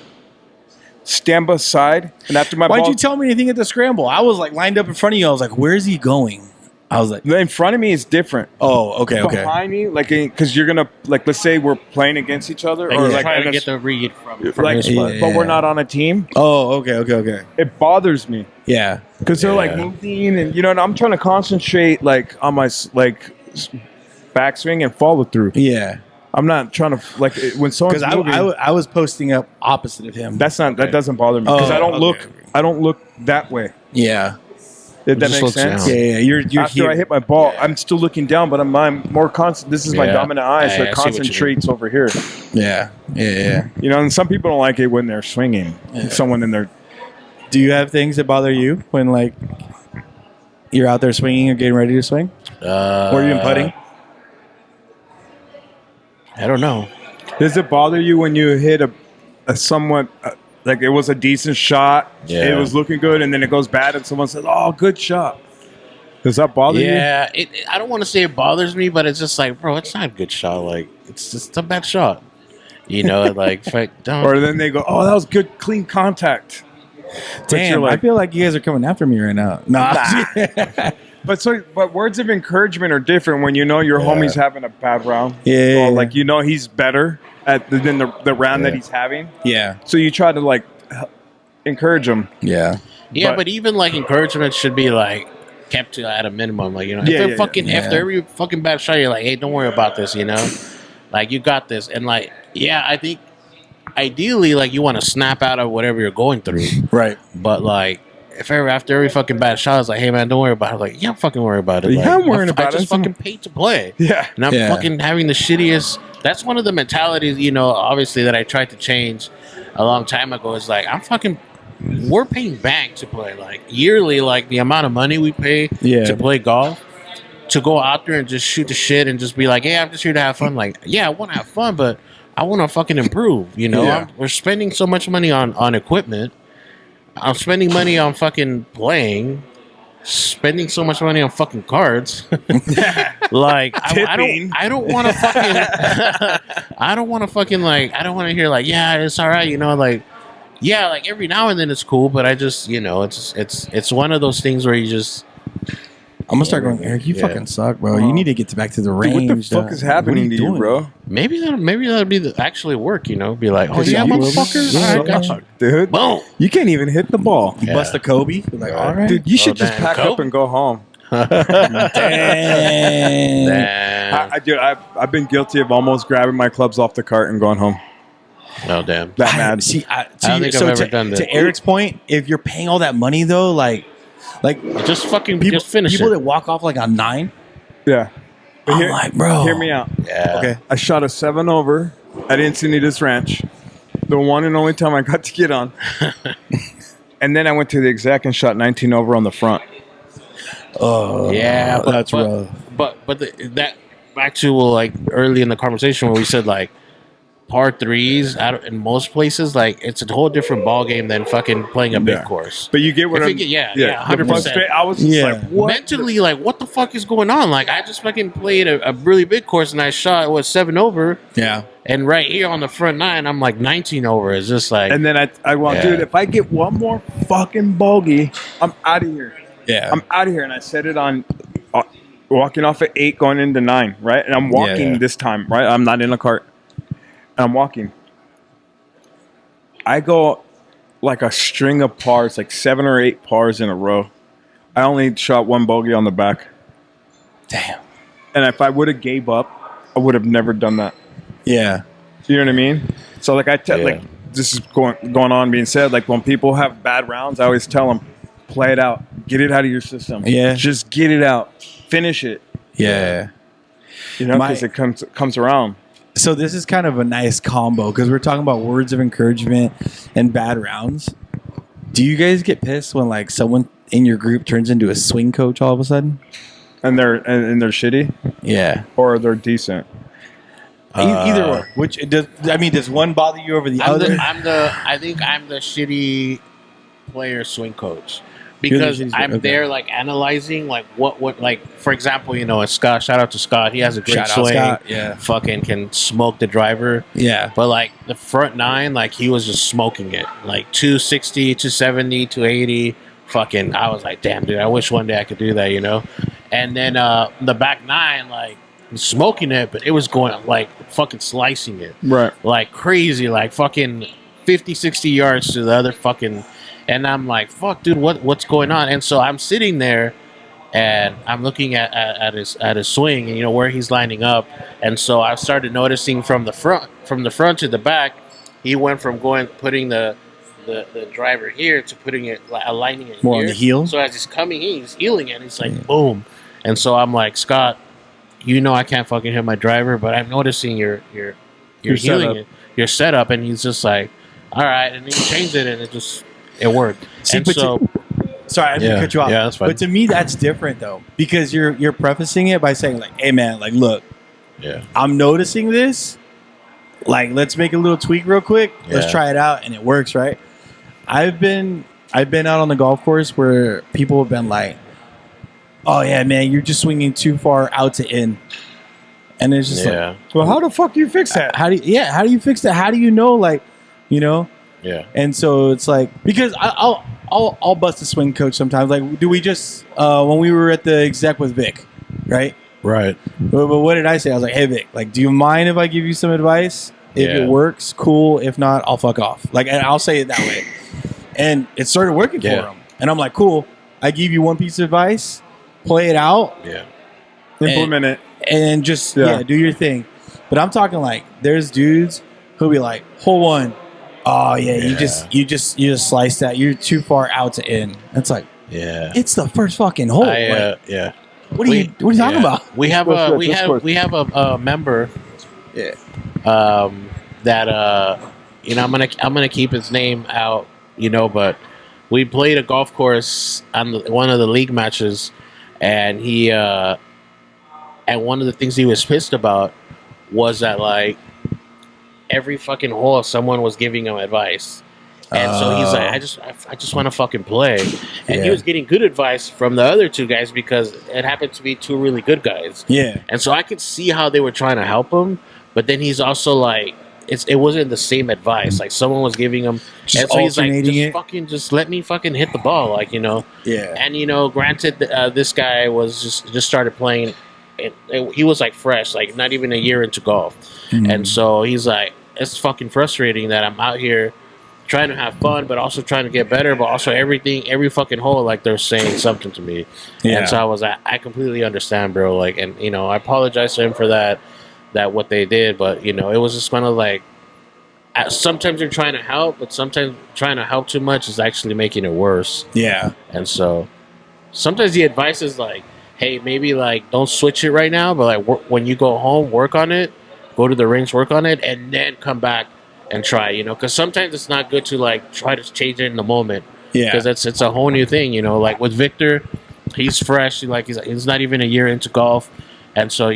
stand beside and after my Why'd ball, you tell me anything at the scramble? I was like lined up in front of you. I was like, where's he going? I was like, in front of me is different. oh, okay. Behind me, like because you're gonna like let's say we're playing against each other or like trying to get the read from like, his spot. but we're not on a team. Oh, okay. It bothers me. Yeah. Because they're like moving, and and I'm trying to concentrate like on my backswing and follow through. Yeah. I'm not trying to like when someone's Because moving. I was posting up opposite of him. That doesn't bother me because Oh, I don't look that way. Yeah. Did that Just make looks sense? down. Yeah. You're After here. I hit my ball, I'm still looking down, but I'm more constant. This is my Yeah. dominant eye, so I it see what you mean. concentrates over here. Yeah. And some people don't like it when they're swinging. Someone in there. Do you have things that bother you when like you're out there swinging or getting ready to swing? Or even putting? I don't know. Does it bother you when you hit a somewhat like it was a decent shot? Yeah. It was looking good, and then it goes bad, and someone says, "Oh, good shot." Does that bother you? Yeah, I don't want to say it bothers me, but it's just like, bro, it's not a good shot. Like, it's just a bad shot. Like, don't. Or then they go, "Oh, that was good, clean contact." Damn, like- I feel like you guys are coming after me right now. Nah. But words of encouragement are different when your homie's having a bad round. Yeah. Or like he's better than the round that he's having. Yeah. So you try to like encourage him. Yeah. Yeah, but even like encouragement should be like kept to at a minimum. Like, after every fucking bad shot, you're like, hey, don't worry about this, like you got this. And like, yeah, I think ideally, like you want to snap out of whatever you're going through. Right. But like, after every fucking bad shot, it's like, hey man, don't worry about it. Like, yeah, I'm fucking worried about it. Like, I'm worrying about I just it. fucking paid to play. Yeah. And I'm fucking having the shittiest. That's one of the mentalities, obviously that I tried to change a long time ago. Is like, we're paying bank to play. Like yearly, like the amount of money we pay to play golf, to go out there and just shoot the shit and just be like, hey, I'm just here to have fun. Like, yeah, I want to have fun, but I want to fucking improve. We're spending so much money on equipment. I'm spending money on fucking playing, spending so much money on fucking cards. Like I don't want to fucking I don't want to fucking like I don't want to hear like, yeah, it's all right, like yeah, like every now and then it's cool, but I just it's one of those things where you just I'm gonna start going, Eric, you fucking suck, bro. You need to get back to the range. What the fuck is happening to you, bro? maybe that'll be the actually work, be like, oh yeah, you will. motherfucker, Yeah. all right, gotcha. Dude, Boom. you can't even hit the ball. You bust a Kobe. You're like, all right. Dude, you should just damn, pack up Kobe. and go home. Dang. Damn. I've been guilty of almost grabbing my clubs off the cart and going home. Oh damn. That mad. See, I don't think I've ever done that. To Eric's point, if you're paying all that money though, like Just fucking people, just finish people it. that walk off like on 9, Yeah. But I'm like, bro, hear me out. Yeah. Okay. I shot a 7 over at Encinitas Ranch. The one and only time I got to get on. And then I went to the Exec and shot 19 over on the front. Oh, Yeah, that's rough. But that back to like early in the conversation where we said like par threes in most places, like it's a whole different ball game than fucking playing a big Yeah. course. But you get what If I'm... you get- The 100%. I was just Yeah. like, what? Mentally, like, what the fuck is going on? Like, I just fucking played a really big course and I shot 7 over, Yeah. and right here on the front 9, I'm like 19 over. It's just like, And then I went, Yeah. dude, if I get one more fucking bogey, I'm out of here. Yeah. I'm out of here. And I set it on walking off at 8, going into 9, right? And I'm walking Yeah. this time, right? I'm not in a cart. And I'm walking. I go like a string of pars, like 7 or 8 pars in a row. I only shot 1 bogey on the back. Damn. And if I would have gave up, I would have never done that. Yeah. You know what I mean? So like Yeah. like this is going on being said. Like when people have bad rounds, I always tell them, play it out, get it out of your system. Yeah. Just get it out, finish it. Yeah. Because it comes around. So this is kind of a nice combo because we're talking about words of encouragement and bad rounds. Do you guys get pissed when like someone in your group turns into a swing coach all of a sudden? And they're shitty Yeah. or they're decent. Either or. Which does does one bother you over the other? I think I'm the shitty player swing coach because I'm there like analyzing like what like for example, it's Scott. Shout out to Scott. He has a great swing. Scott. Yeah. Fucking can smoke the driver. Yeah. But like the front nine, like he was just smoking it. Like 260, 270, 280. Fucking I was like, damn dude, I wish one day I could do that, And then the back nine, like smoking it, but it was going like fucking slicing it. Right. Like crazy, like fucking 50, 60 yards to the other fucking. And I'm like, fuck, dude, what's going on? And so I'm sitting there and I'm looking at his swing and, where he's lining up. And so I started noticing from the front to the back, he went from putting the driver here to putting it, aligning it more here. On the heel. So as he's coming in, he's heeling it. And he's like, boom. And so I'm like, Scott, I can't fucking hit my driver, but I'm noticing you're heeling it, your setup. And he's just like, all right. And he changed it and it worked. See, and so, sorry, I didn't cut you off. Yeah, that's fine. But to me, that's different though, because you're prefacing it by saying like, "Hey, man, like, look, I'm noticing this. Like, let's make a little tweak real quick. Let's try it out, and it works, right?" I've been out on the golf course where people have been like, "Oh yeah, man, you're just swinging too far out to in," and it's just like, "Well, how the fuck do you fix that? How do you fix that? How do you know, like, Yeah. And so it's like, because I'll bust a swing coach sometimes. Like, do we just when we were at the Exec with Vic, right? Right. But what did I say? I was like, "Hey Vic, like, do you mind if I give you some advice? If it works, cool. If not, I'll fuck off." Like, and I'll say it that way. And it started working for him. And I'm like, "Cool. I give you one piece of advice, play it out, implement it, and just do your thing." But I'm talking like, there's dudes who'll be like, "Hole one. Oh yeah, you just sliced that. You're too far out to in." It's like, it's the first fucking hole. What are you talking about? We have a member. That I'm gonna keep his name out. But we played a golf course on one of the league matches, and he and one of the things he was pissed about was that like every fucking hole someone was giving him advice. And so he's like, I just want to fucking play. And he was getting good advice from the other two guys because it happened to be two really good guys. Yeah. And so I could see how they were trying to help him, but then he's also like, it wasn't the same advice. Like someone was giving him, just and so he's like, just let me fucking hit the ball, like Yeah. And granted, this guy was just started playing. He was like fresh, like not even a year into golf, and so he's like, it's fucking frustrating that I'm out here trying to have fun, but also trying to get better, but also every fucking hole, like they're saying something to me. And so I was like, I completely understand, bro. Like, and I apologize to him for that what they did, but it was just kind of like, sometimes you're trying to help, but sometimes trying to help too much is actually making it worse. Yeah. And so sometimes the advice is like, hey, maybe like don't switch it right now, but like when you go home, work on it, go to the range, work on it, and then come back and try, because sometimes it's not good to like try to change it in the moment. Yeah. Because it's a whole new thing, like with Victor, he's fresh, he's not even a year into golf. And so,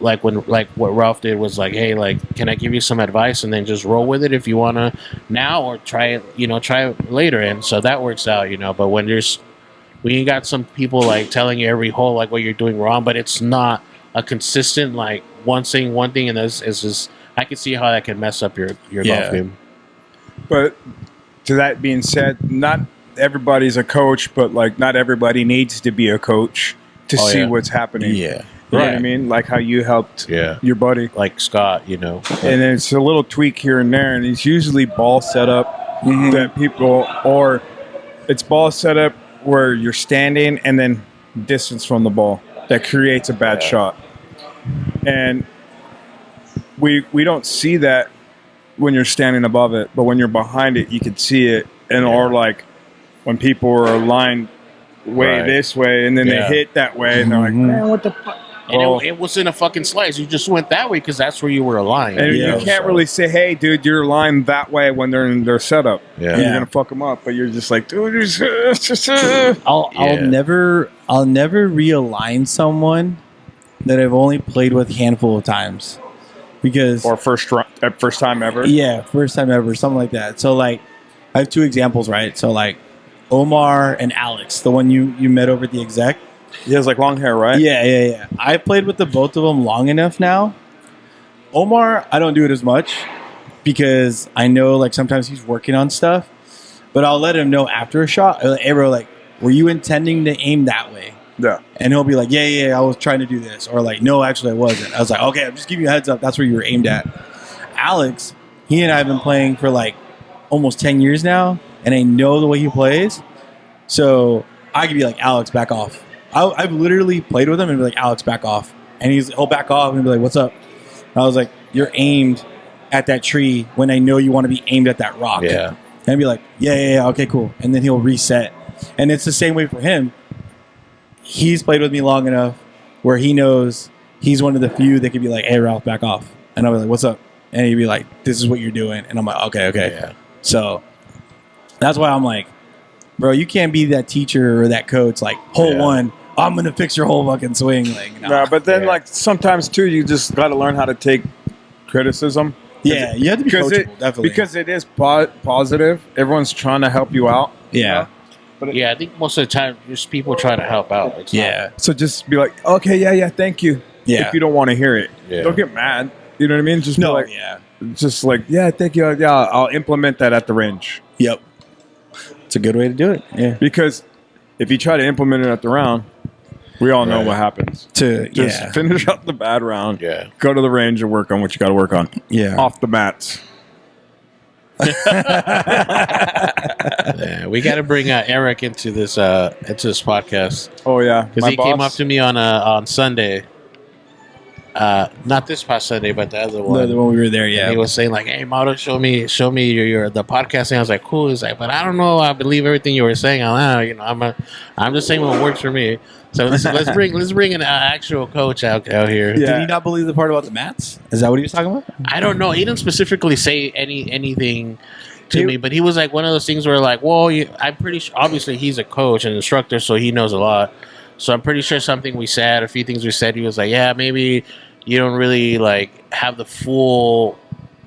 like what Ralph did was like, hey, like, can I give you some advice and then just roll with it if you want to now, or try it later. And so that works out, but when you got some people like telling you every hole like what you're doing wrong, but it's not a consistent like one thing, and this is just, I can see how that can mess up your golf game. But to that being said, not everybody's a coach, but like not everybody needs to be a coach to see what's happening. Yeah. You know what I mean? Like how you helped your buddy. Like Scott, And it's a little tweak here and there, and it's usually ball setup that people, or it's ball setup where you're standing and then distance from the ball that creates a bad shot. And we don't see that when you're standing above it, but when you're behind it, you can see it. And or like when people are aligned way this way, and then they hit that way, and they're like, man, what the fuck? And it wasn't a fucking slice. You just went that way because that's where you were aligned. And you can't really say, hey, dude, you're aligned that way when they're in their setup. Yeah. You're going to fuck them up. But you're just like, dude, I'll never realign someone that I've only played with a handful of times. because Or first time ever. yeah, first time ever, something like that. So like, I have two examples, right? So like, Omar and Alex, the one you met over at the Exec. He has like long hair, right? Yeah. I played with the both of them long enough now. Omar, I don't do it as much because I know like sometimes he's working on stuff, but I'll let him know after a shot. Like, hey bro, like, were you intending to aim that way? Yeah. And he'll be like, yeah, I was trying to do this. Or like, no, actually I wasn't. I was like, okay, I'm just giving you a heads up. That's where you were aimed at. Alex, he and I have been playing for like almost 10 years now, and I know the way he plays. So I could be like, Alex, back off. I've literally played with him and be like, Alex, back off. And he'll back off and be like, what's up? And I was like, you're aimed at that tree when I know you want to be aimed at that rock. Yeah. And I'd be like, yeah, okay, cool. And then he'll reset. And it's the same way for him. He's played with me long enough where he knows he's one of the few that could be like, hey, Ralph, back off. And I'll be like, what's up? And he'd be like, this is what you're doing. And I'm like, okay. Yeah. So that's why I'm like, bro, you can't be that teacher or that coach, like, hole one, I'm going to fix your whole fucking swing. Like, nah. No, but then like sometimes too, you just got to learn how to take criticism. Yeah, you have to be coachable, definitely. Because it is positive. Everyone's trying to help you out. Yeah. But Yeah, I think most of the time, just people trying to help out. It's So just be like, okay, yeah, thank you. Yeah. If you don't want to hear it, Yeah. don't get mad. You know what I mean? Just be No, like, yeah. just like, yeah, thank you. Yeah, I'll implement that at the range. Yep. It's a good way to do it. Yeah. Because if you try to implement it at the round, we all know what happens. Just finish up the bad round. Yeah. Go to the range and work on what you got to work on. Yeah. Off the mats. Yeah, we got to bring Eric into this podcast Oh yeah, because he came up to me on Sunday. Not this past Sunday, but the other one. The one we were there, And yeah. he was saying like, "Hey, Mauro, show me your the podcasting." I was like, "Cool." He's like, "But I don't know. I believe everything you were saying." I'm just saying what works for me. So let's bring an actual coach out here. Yeah. Did he not believe the part about the mats? Is that what he was talking about? I don't know. He didn't specifically say anything to me, but he was like one of those things where like, well, I'm pretty sure. Obviously, he's a coach and instructor, so he knows a lot. So I'm pretty sure a few things we said, he was like, yeah, maybe you don't really like have the full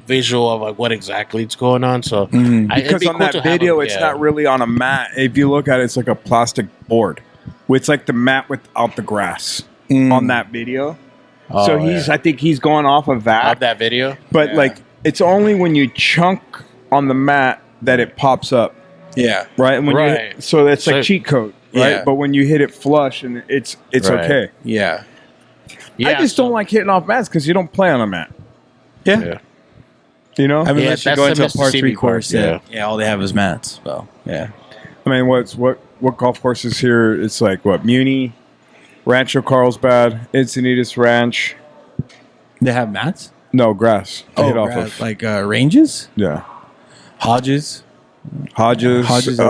visual of like what exactly is going on. So because on that video, it's not really on a mat. If you look at it, it's like a plastic board. It's like the mat without the grass on that video. Oh, So I think he's going off of that. Of that video. But like, it's only when you chunk on the mat that it pops up, Yeah. right? And when so that's like So- cheat code, right? Yeah. But when you hit it flush, and it's Right. okay. Yeah. Yeah, I just don't like hitting off mats because you don't play on a mat. Yeah. You know, I mean, Yeah, unless you that's go the into a par Mississippi 3 course, part, yeah, all they have is mats. So, yeah. I mean, what golf courses here? It's like what Muni, Rancho Carlsbad, Encinitas Ranch. They have mats? No grass. to hit off grass, of. like ranges? Yeah, Hodges? Hodges, Hodges is-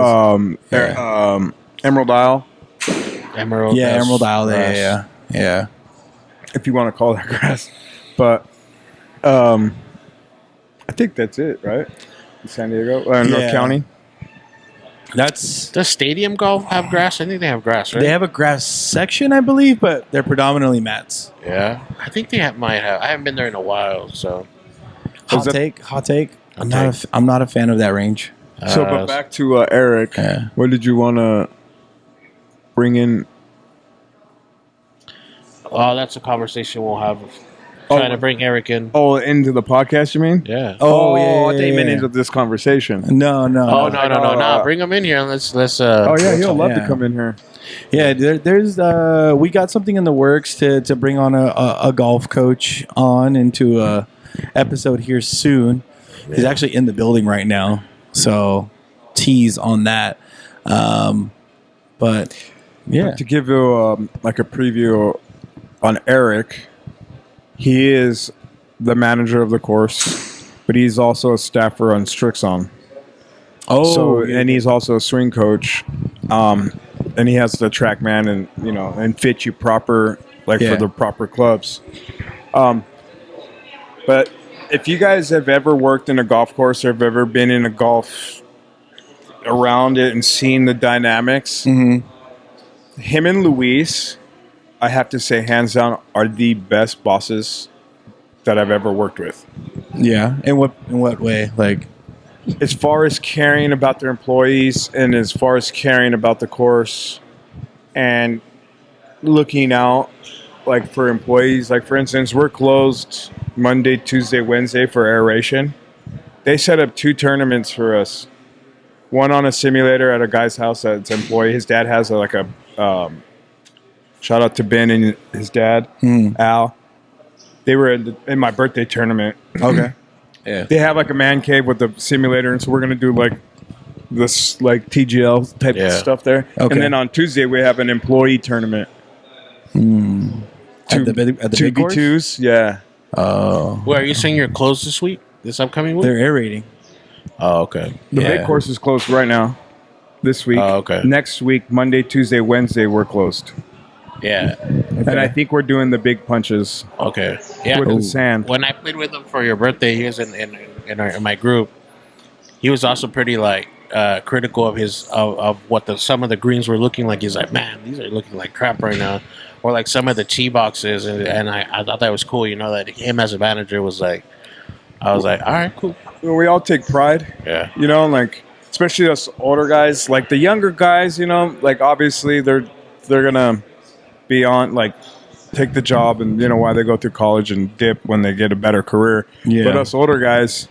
Emerald Isle, Emerald. Yeah, has Emerald Isle there, grass. yeah. if you want to call that grass. But I think that's it, right? In San Diego, North Yeah. County. That's Does Stadium Golf have grass? I think they have grass, right? they have a grass section, I believe, but they're predominantly mats. Yeah, I think might have. I haven't been there in a while, so. Hot take. I'm not a fan of that range. So, but back to Eric. Yeah. What did you want to bring in? Oh, that's a conversation we'll have. Trying to bring Eric in. Oh, into the podcast, you mean? Yeah. Oh, I thought yeah, you meant yeah. into this conversation. No. Oh no! Bring him in here and let's. Oh yeah, he'll love yeah. to come in here. Yeah, there's we got something in the works to bring on a golf coach on into a episode here soon. He's actually in the building right now, so tease on that. But yeah, To give you like a preview on Eric, he is the manager of the course, but he's also a staffer on Strixon. And he's also a swing coach, and he has the TrackMan and fit you proper for the proper clubs. But if you guys have ever worked in a golf course or have ever been in a golf around it and seen the dynamics, him and Luis, I have to say, hands down, are the best bosses that I've ever worked with. Yeah. In what way? Like, As far as caring about their employees and as far as caring about the course and looking out like for employees, like for instance, we're closed Monday, Tuesday, Wednesday for aeration. They set up 2 tournaments for us. One on a simulator at a guy's house that's employee. His dad has shout out to Ben and his dad, Al. They were in my birthday tournament. okay. Yeah. They have like a man cave with the simulator, and so we're gonna do like this like TGL type of stuff there. Okay. And then on Tuesday we have an employee tournament. At the big course? 2v2s, yeah. Oh. Well, are you saying you're closed this week? This upcoming week? They're aerating. Oh, okay. The big course is closed right now. This week. Oh, okay. Next week, Monday, Tuesday, Wednesday, we're closed. Yeah. And I think we're doing the big punches Okay. Yeah. with the sand. When I played with him for your birthday, he was in my group. He was also pretty like critical of what some of the greens were looking like. He's like, man, these are looking like crap right now, or like some of the tee boxes, and I thought that was cool. You know, that him as a manager was like, I was like, all right, cool. We all take pride. Yeah. You know, like especially us older guys, like the younger guys. You know, like obviously they're gonna be on like take the job and you know why they go through college and dip when they get a better career. Yeah. But us older guys,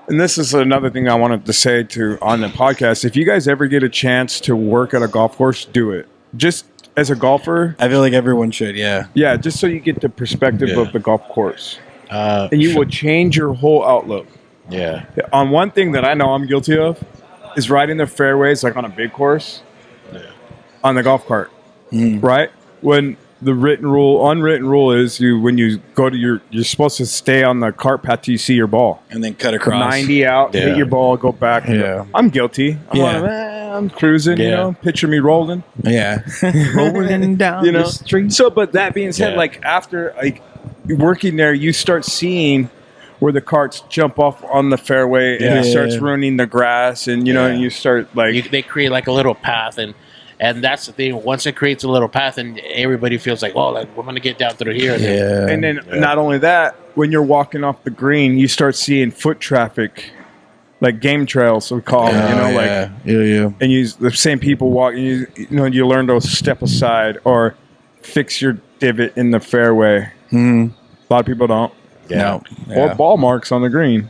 and this is another thing I wanted to say on the podcast. If you guys ever get a chance to work at a golf course, do it. Just as a golfer, I feel like everyone should. Yeah. yeah, just so you get the perspective of the golf course, and you sure. will change your whole outlook. Yeah. On one thing that I know I'm guilty of is riding the fairways like on a big course on the golf cart. Right? When the unwritten rule is when you go to you're supposed to stay on the cart path till you see your ball. And then cut across. 90 out, hit your ball, go back. Yeah. I'm guilty. I'm cruising, you know, picture me rolling. Yeah. Rolling down You know? the street. So, but that being said, like after like working there, you start seeing where the carts jump off on the fairway and it starts ruining the grass and, you know, and you start like... They create like a little path and that's the thing. Once it creates a little path, and everybody feels like, "Oh, like we're gonna get down through here." And then not only that, when you're walking off the green, you start seeing foot traffic, like game trails, we call them. You know, and the same people walk. You you learn to step aside or fix your divot in the fairway. A lot of people don't. Or ball marks on the green.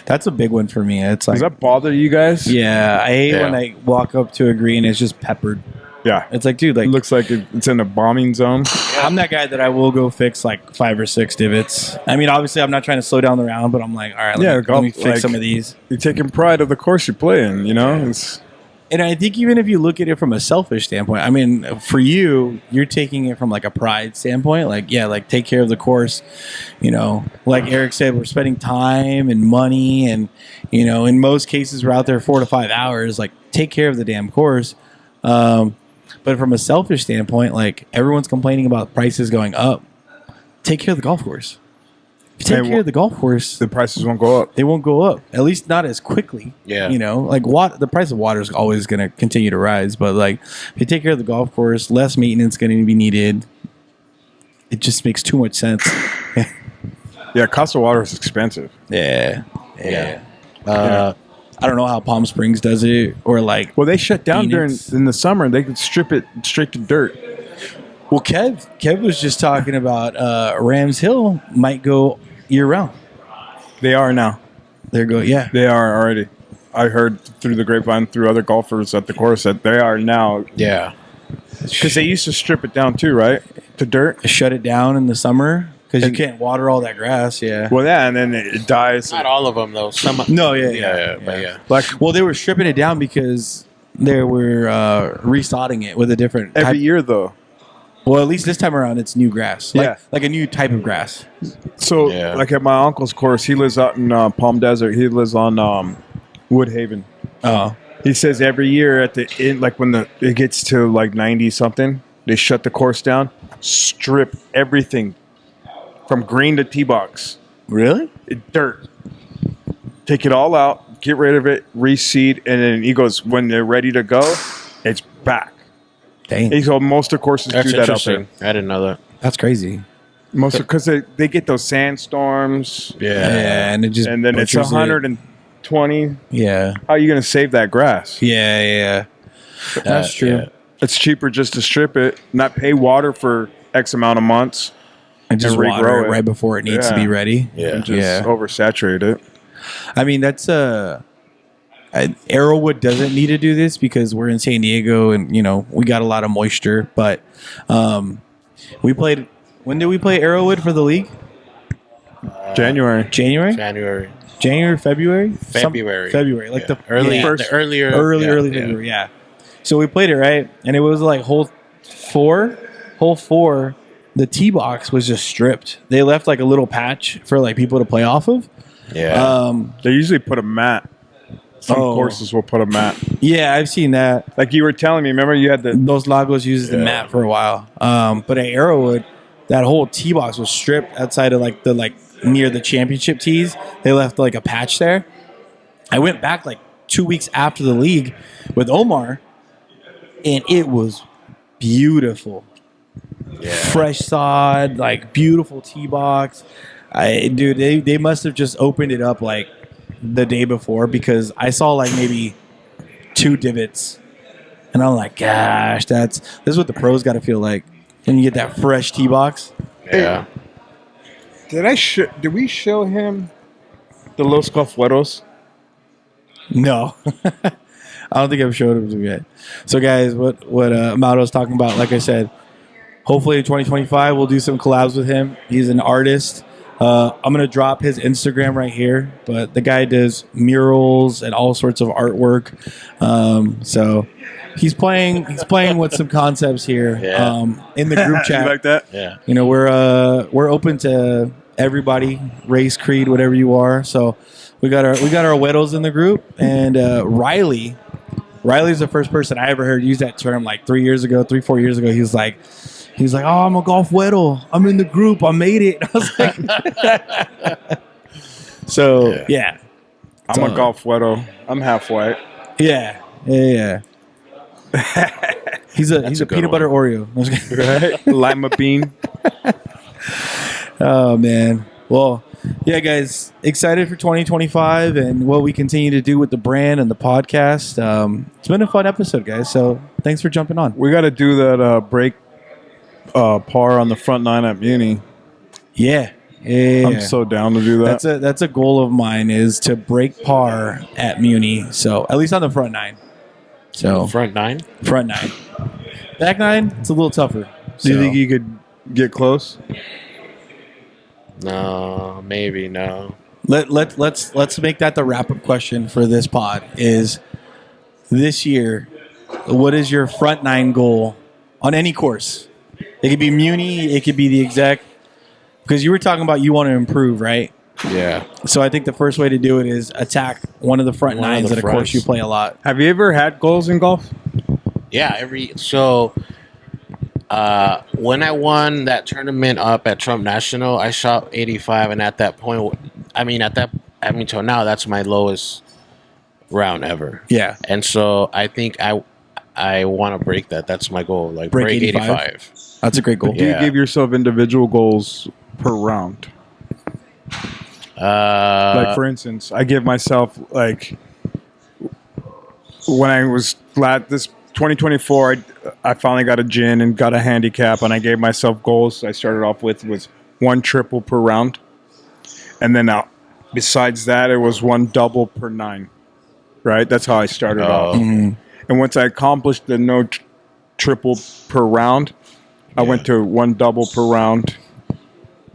That's a big one for me. It's like, does that bother you guys? Yeah, I hate when I walk up to a green and it's just peppered. Yeah. It's like, dude, like It looks like it's in a bombing zone. I'm that guy that I will go fix like 5 or 6 divots. I mean, obviously, I'm not trying to slow down the round, but I'm like, all right, let me fix some of these. You're taking pride of the course you play in, you know? And I think even if you look at it from a selfish standpoint, I mean, for you, you're taking it from like a pride standpoint. Like, yeah, like take care of the course. You know, like Eric said, we're spending time and money. And, you know, in most cases, we're out there 4 to 5 hours. Like, take care of the damn course. But from a selfish standpoint, like everyone's complaining about prices going up. Take care of the golf course. If you take care of the golf course, the prices won't go up. They won't go up, at least not as quickly. Yeah. You know, like the price of water is always going to continue to rise. But like, if you take care of the golf course, less maintenance going to be needed. It just makes too much sense. Yeah, cost of water is expensive. Yeah. I don't know how Palm Springs does it, or like. Well, they shut down Phoenix. in the summer. They could strip it straight to dirt. Well, Kev was just talking about Rams Hill might go year round. They are now. They They are already. I heard through the grapevine, through other golfers at the course, that they are now. Yeah. Because they used to strip it down too, right? To dirt. Shut it down in the summer because you can't water all that grass. Yeah. Well, yeah, and then it dies. Not all of them though. Some. No. Like, they were stripping it down because they were resodding it with a different every type. year, though. Well, at least this time around, it's new grass. Like a new type of grass. So, like at my uncle's course, he lives out in Palm Desert. He lives on Woodhaven. Oh. He says every year at the end, like when it gets to like 90 something, they shut the course down, strip everything from green to tee box. Really? Dirt. Take it all out, get rid of it, reseed, and then he goes, when they're ready to go, it's back. Dang. He goes, most of the courses That's do that out there. interesting. I didn't know that. That's crazy. Most because they get those sandstorms. Yeah, and it just And then it's butchers it. 120. Yeah, How are you going to save that grass? yeah. That's true. Yeah. It's cheaper just to strip it, not pay water for X amount of months, And just regrow water it it. right before it needs to be ready. Yeah. and just oversaturate it. I mean, that's Arrowwood doesn't need to do this because we're in San Diego and we got a lot of moisture. But we played. When did we play Arrowwood for the league? January. January, February, February, like the earlier February. Yeah. So we played it right, and it was like hole four. The tee box was just stripped. They left like a little patch for like people to play off of. Yeah. They usually put a mat. Some courses will put a mat. Yeah, I've seen that. Like you were telling me, remember you had the... Those Lagos used the mat for a while. But at Arrowwood, that whole tee box was stripped outside of like near the championship tees. They left like a patch there. I went back like 2 weeks after the league with Omar, and it was beautiful. Yeah. Fresh sod, like beautiful tee box. Dude, they must have just opened it up like the day before because I saw like maybe 2 divots, and I'm like, gosh, this is what the pros got to feel like when you get that fresh tee box. Yeah. Did we show him the Los Cafueros? No, I don't think I've showed him yet. So, guys, what Mauro's talking about, like I said, hopefully in 2025 we'll do some collabs with him. He's an artist. I'm gonna drop his Instagram right here, but the guy does murals and all sorts of artwork. So he's playing with some concepts here. Yeah. In the group chat. You like that? Yeah. We're open to everybody, race, creed, whatever you are. So we got our weddles in the group, and Riley's the first person I ever heard use that term like 4 years ago. He was like, oh, I'm a golf weddle. I'm in the group. I made it. I was like, so yeah. I'm a golf weddle. I'm half white. Yeah. He's a good peanut butter Oreo. Right? Lima bean. Oh man. Well, yeah, guys, excited for 2025 and what we continue to do with the brand and the podcast. It's been a fun episode, guys. So thanks for jumping on. We got to do that break par on the front 9 at Muni. Yeah. I'm so down to do that. That's a goal of mine is to break par at Muni. So at least on the front 9. So Front 9? Front 9. Back 9, it's a little tougher. Do you think you could get close? No, maybe no. Let's make that the wrap-up question for this pod is this year, what is your front 9 goal on any course? It could be Muni, it could be the Exec. Because you were talking about you want to improve, right? Yeah. So I think the first way to do it is attack one of the front 9s at a course you play a lot. Have you ever had goals in golf? Yeah, when I won that tournament up at Trump National, I shot 85, and at that point, till now, that's my lowest round ever. Yeah. And so I think I want to break that. That's my goal. Like break 85. That's a great goal. Do you give yourself individual goals per round? Like for instance, I give myself like when I was this 2024, I finally got a gin and got a handicap, and I gave myself goals. I started off with was 1 triple per round, and then besides that, it was 1 double per 9. Right, that's how I started off. Mm-hmm. And once I accomplished the no triple per round, I went to 1 double per round,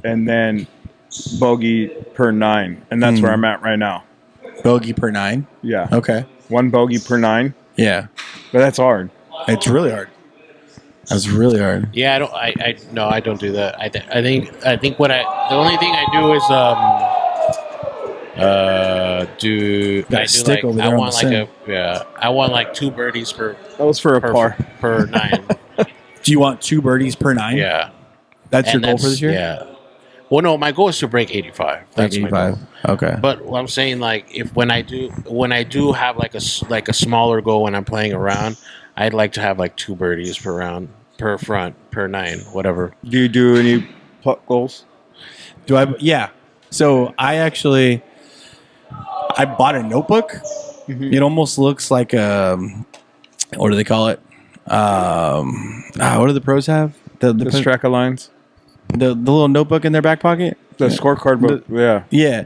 and then bogey per 9, and that's where I'm at right now. Bogey per 9? Yeah. Okay. 1 bogey per 9. Yeah. But that's hard. It's really hard. That's really hard. Yeah, I don't do that. I think the only thing I do is I want like 2 birdies per. That was for a par. Per 9. Do you want 2 birdies per 9? Yeah. That's your goal for this year? Yeah. Well, no, my goal is to break 85. That's 85. my goal. Okay. But what I'm saying, like, when I do have like a smaller goal when I'm playing around, I'd like to have like 2 birdies per round, per front, per 9, whatever. Do you do any putt goals? Do I? Yeah. So I bought a notebook. Mm-hmm. It almost looks like what do they call it? What do the pros have? The Straka lines, the little notebook in their back pocket. the scorecard book. Yeah.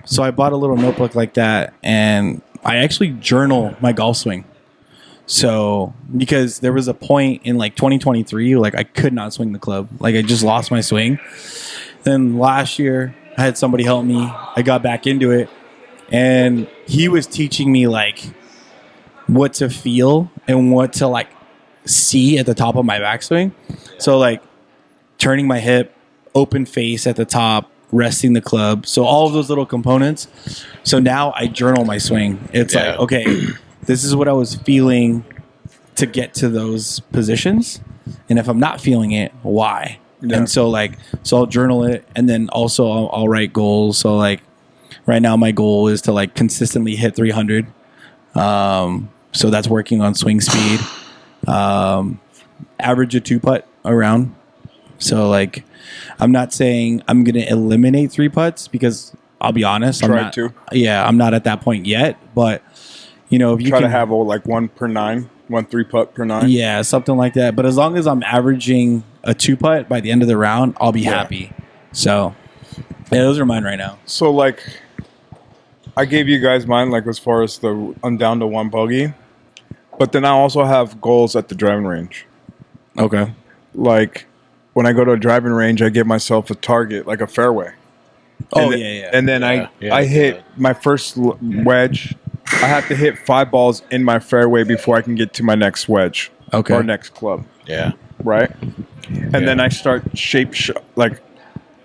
So I bought a little notebook like that, and I actually journal my golf swing. So because there was a point in like 2023, like I could not swing the club. Like I just lost my swing. Then last year I had somebody help me. I got back into it, and he was teaching me like what to feel and what to like see at the top of my backswing. So like turning my hip, open face at the top, resting the club. So all of those little components. So now I journal my swing. It's like, okay, this is what I was feeling to get to those positions. And if I'm not feeling it, why? Yeah. And so I'll journal it, and then also I'll write goals. So like right now my goal is to like consistently hit 300. So that's working on swing speed. Average a 2-putt around. So like I'm not saying I'm going to eliminate 3 putts, because I'll be honest, I'm not at that point yet, but you know, if you try to have like 1 per 9, 1 3-putt per 9. Yeah, something like that. But as long as I'm averaging a 2-putt by the end of the round, I'll be happy. So yeah, those are mine right now. So like I gave you guys mine, like as far as I'm down to 1 bogey, but then I also have goals at the driving range. Okay. Like when I go to a driving range, I give myself a target, like a fairway. And then I hit my first wedge. I have to hit 5 balls in my fairway before I can get to my next wedge or next club. Yeah. Right? And then I start like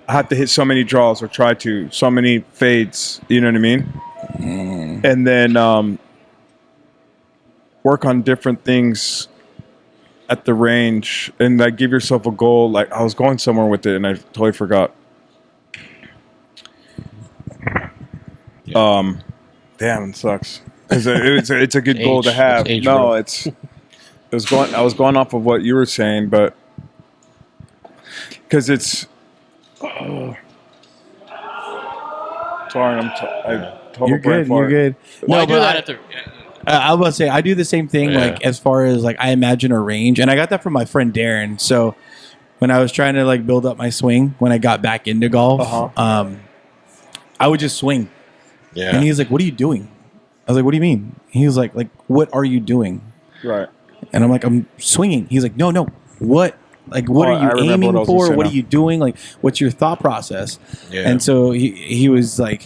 I have to hit so many draws or try to, so many fades, you know what I mean? And then work on different things at the range, and like give yourself a goal. Like I was going somewhere with it and I totally forgot. Damn, it sucks. It's a good goal to have. No, I was going off of what you were saying, but because it's. Sorry, You're good. You're good. Well, I do that at the. I was about to say I do the same thing. Like as far as like I imagine a range, and I got that from my friend Darren. So when I was trying to like build up my swing when I got back into golf, I would just swing. Yeah. And he's like, "What are you doing?" I was like, "What do you mean?" He was like, "What are you doing?" Right. And I'm like, "I'm swinging." He's like, "No, what? Like, what are you aiming for? What are you doing? Like, what's your thought process?" Yeah. And so he was like,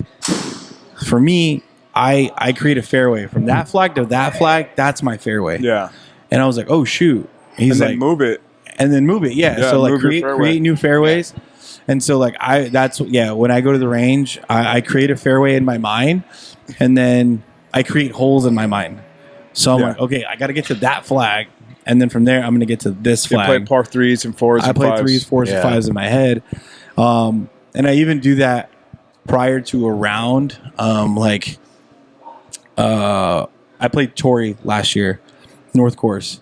for me, I create a fairway from that flag to that flag. That's my fairway. Yeah. And I was like, "Oh shoot!" He's like, "Move it." And then move it. Yeah. So like create new fairways. Yeah. And so like when I go to the range, I create a fairway in my mind, and then I create holes in my mind. So I'm like, okay, I got to get to that flag, and then from there I'm going to get to this flag. You play par 3s and 4s. I play 3s, 4s, and 5s in my head, and I even do that prior to a round. I played Torrey last year, North Course.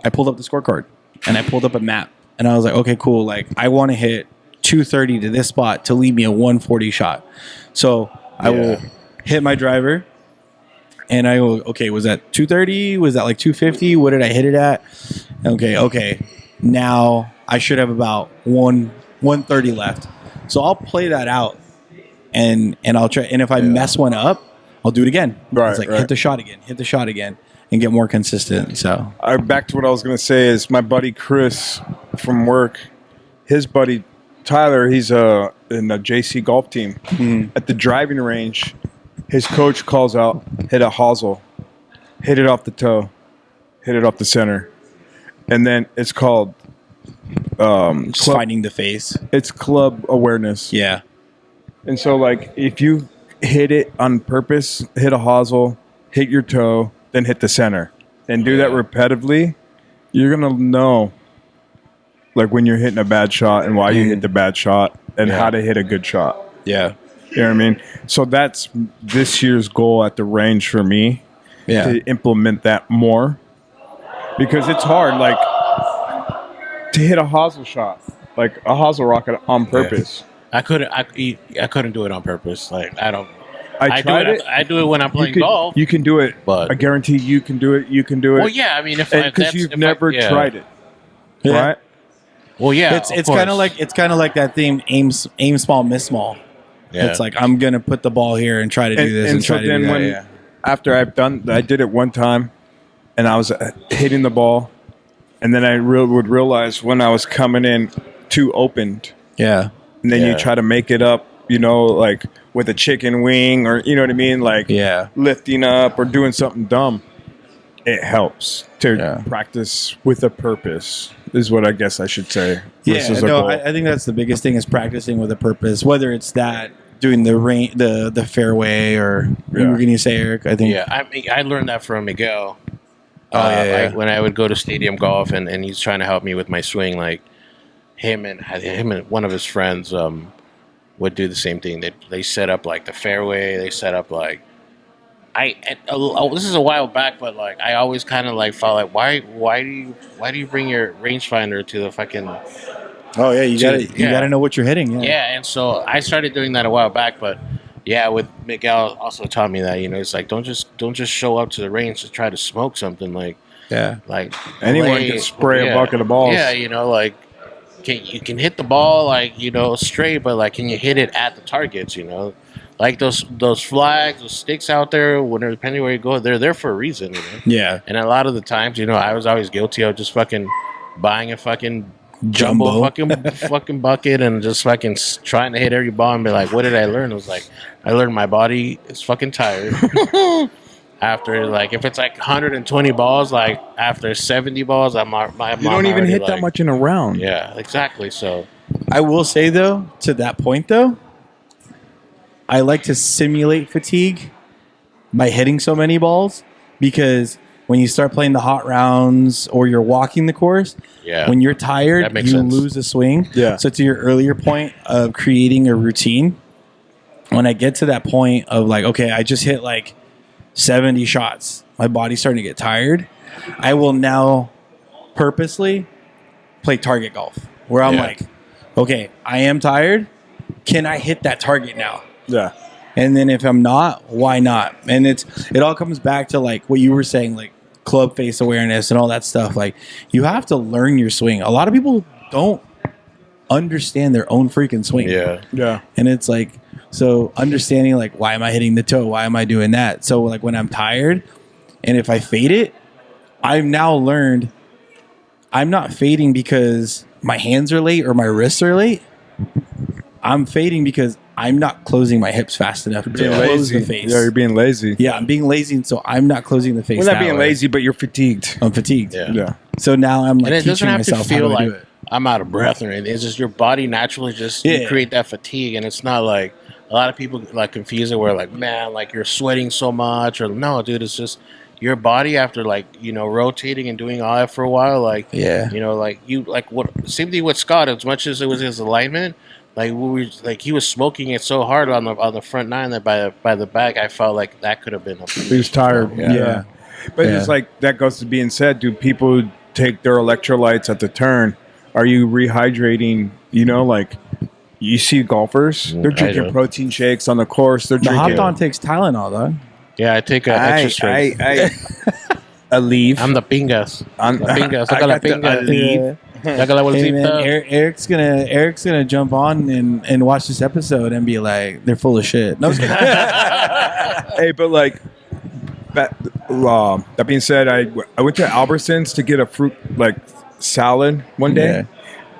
I pulled up the scorecard and I pulled up a map, and I was like, okay, cool. Like I want to hit 230 to this spot to leave me a 140 shot. So I will hit my driver, and I go, okay, was that 230? Was that like 250? What did I hit it at? Okay. Now I should have about 130 left. So I'll play that out, and I'll try. And if I mess one up, I'll do it again. Right. It's like hit the shot again, and get more consistent. So back to what I was going to say is my buddy Chris from work, his buddy Tyler, he's in a JC golf team. Mm-hmm. At the driving range, his coach calls out, hit a hosel, hit it off the toe, hit it off the center. And then it's called finding the face. It's club awareness. Yeah. And so like if you hit it on purpose, hit a hosel, hit your toe, then hit the center, and do that repetitively, you're going to know like when you're hitting a bad shot and why you hit the bad shot and how to hit a good shot. Yeah. You know what I mean? So that's this year's goal at the range for me, to implement that more, because it's hard, like to hit a hosel shot. like a hosel rocket on purpose. I couldn't do it on purpose. Like I don't. I tried it. I do it when I'm playing golf. You can do it, but I guarantee you can do it. You can do it. Well, yeah. I mean, because you've never tried it, right? Well, yeah. It's kind of like that theme: aim small, miss small. Yeah. It's like I'm gonna put the ball here and try to do this and so try to do that. After I did it one time, and I was hitting the ball, and then I would realize when I was coming in too opened. Yeah. And then you try to make it up, like with a chicken wing or, you know what I mean? Like lifting up or doing something dumb. It helps to practice with a purpose is what I guess I should say. Yeah, no, I think that's the biggest thing is practicing with a purpose, whether it's that doing the fairway or you were going to say, Eric, I think. Yeah, I learned that from Miguel. When I would go to stadium golf and he's trying to help me with my swing, like him and one of his friends would do the same thing. They set up like the fairway. They set up like this is a while back, but like I always kind of like felt like why do you bring your rangefinder to the fucking you gotta know what you're hitting. And so I started doing that a while back, but with Miguel also taught me that it's like don't just show up to the range to try to smoke something like anyone can spray a bucket of balls. Like you can hit the ball like straight, but like can you hit it at the targets? Like those flags, those sticks out there, depending where you go, they're there for a reason. Yeah. And a lot of the times, I was always guilty of just fucking buying a fucking jumbo fucking bucket and just fucking trying to hit every ball and be like, what did I learn? It was like, I learned my body is fucking tired. After, like, if it's like 120 balls, like after 70 balls, you don't even hit that much in a round. Yeah, exactly. So I will say, though, to that point, though, I like to simulate fatigue by hitting so many balls because when you start playing the hot rounds or you're walking the course, when you're tired, you lose a swing. Yeah. So to your earlier point of creating a routine, when I get to that point of like, okay, I just hit like 70 shots, my body's starting to get tired, I will now purposely play target golf where I'm like, okay, I am tired. Can I hit that target now? Yeah. And then if I'm not, why not? And it all comes back to like what you were saying, like club face awareness and all that stuff. Like you have to learn your swing. A lot of people don't understand their own freaking swing. Yeah. Yeah. And it's like, so understanding like, why am I hitting the toe? Why am I doing that? So like when I'm tired and if I fade it, I've now learned I'm not fading because my hands are late or my wrists are late. I'm fading because I'm not closing my hips fast enough to close the face. Yeah, you're being lazy. Yeah, I'm being lazy, and so I'm not closing the face. Well, not being lazy, but you're fatigued. I'm fatigued. Yeah. So now I'm like and it doesn't teaching have myself to feel how to like do it. I'm out of breath or anything. It's just your body naturally just you create that fatigue, and it's not like a lot of people like confuse it where like, man, like you're sweating so much, or no, dude, it's just your body after like rotating and doing all that for a while, like like you like what same thing with Scott. As much as it was his alignment. Like he was smoking it so hard on the front nine that by the back I felt like that could have been. He was tired. Yeah. But it's like that goes to being said. Do people take their electrolytes at the turn? Are you rehydrating? Like you see golfers, they're drinking protein shakes on the course. They're drinking. HopDon takes Tylenol though. Yeah, I take extra strength. I leave. I'm the pingas. I got la pinga. Leave. Hey man, Eric's gonna jump on and watch this episode and be like, they're full of shit. No, hey, but like that being said, I went to Albertsons to get a fruit like salad one day,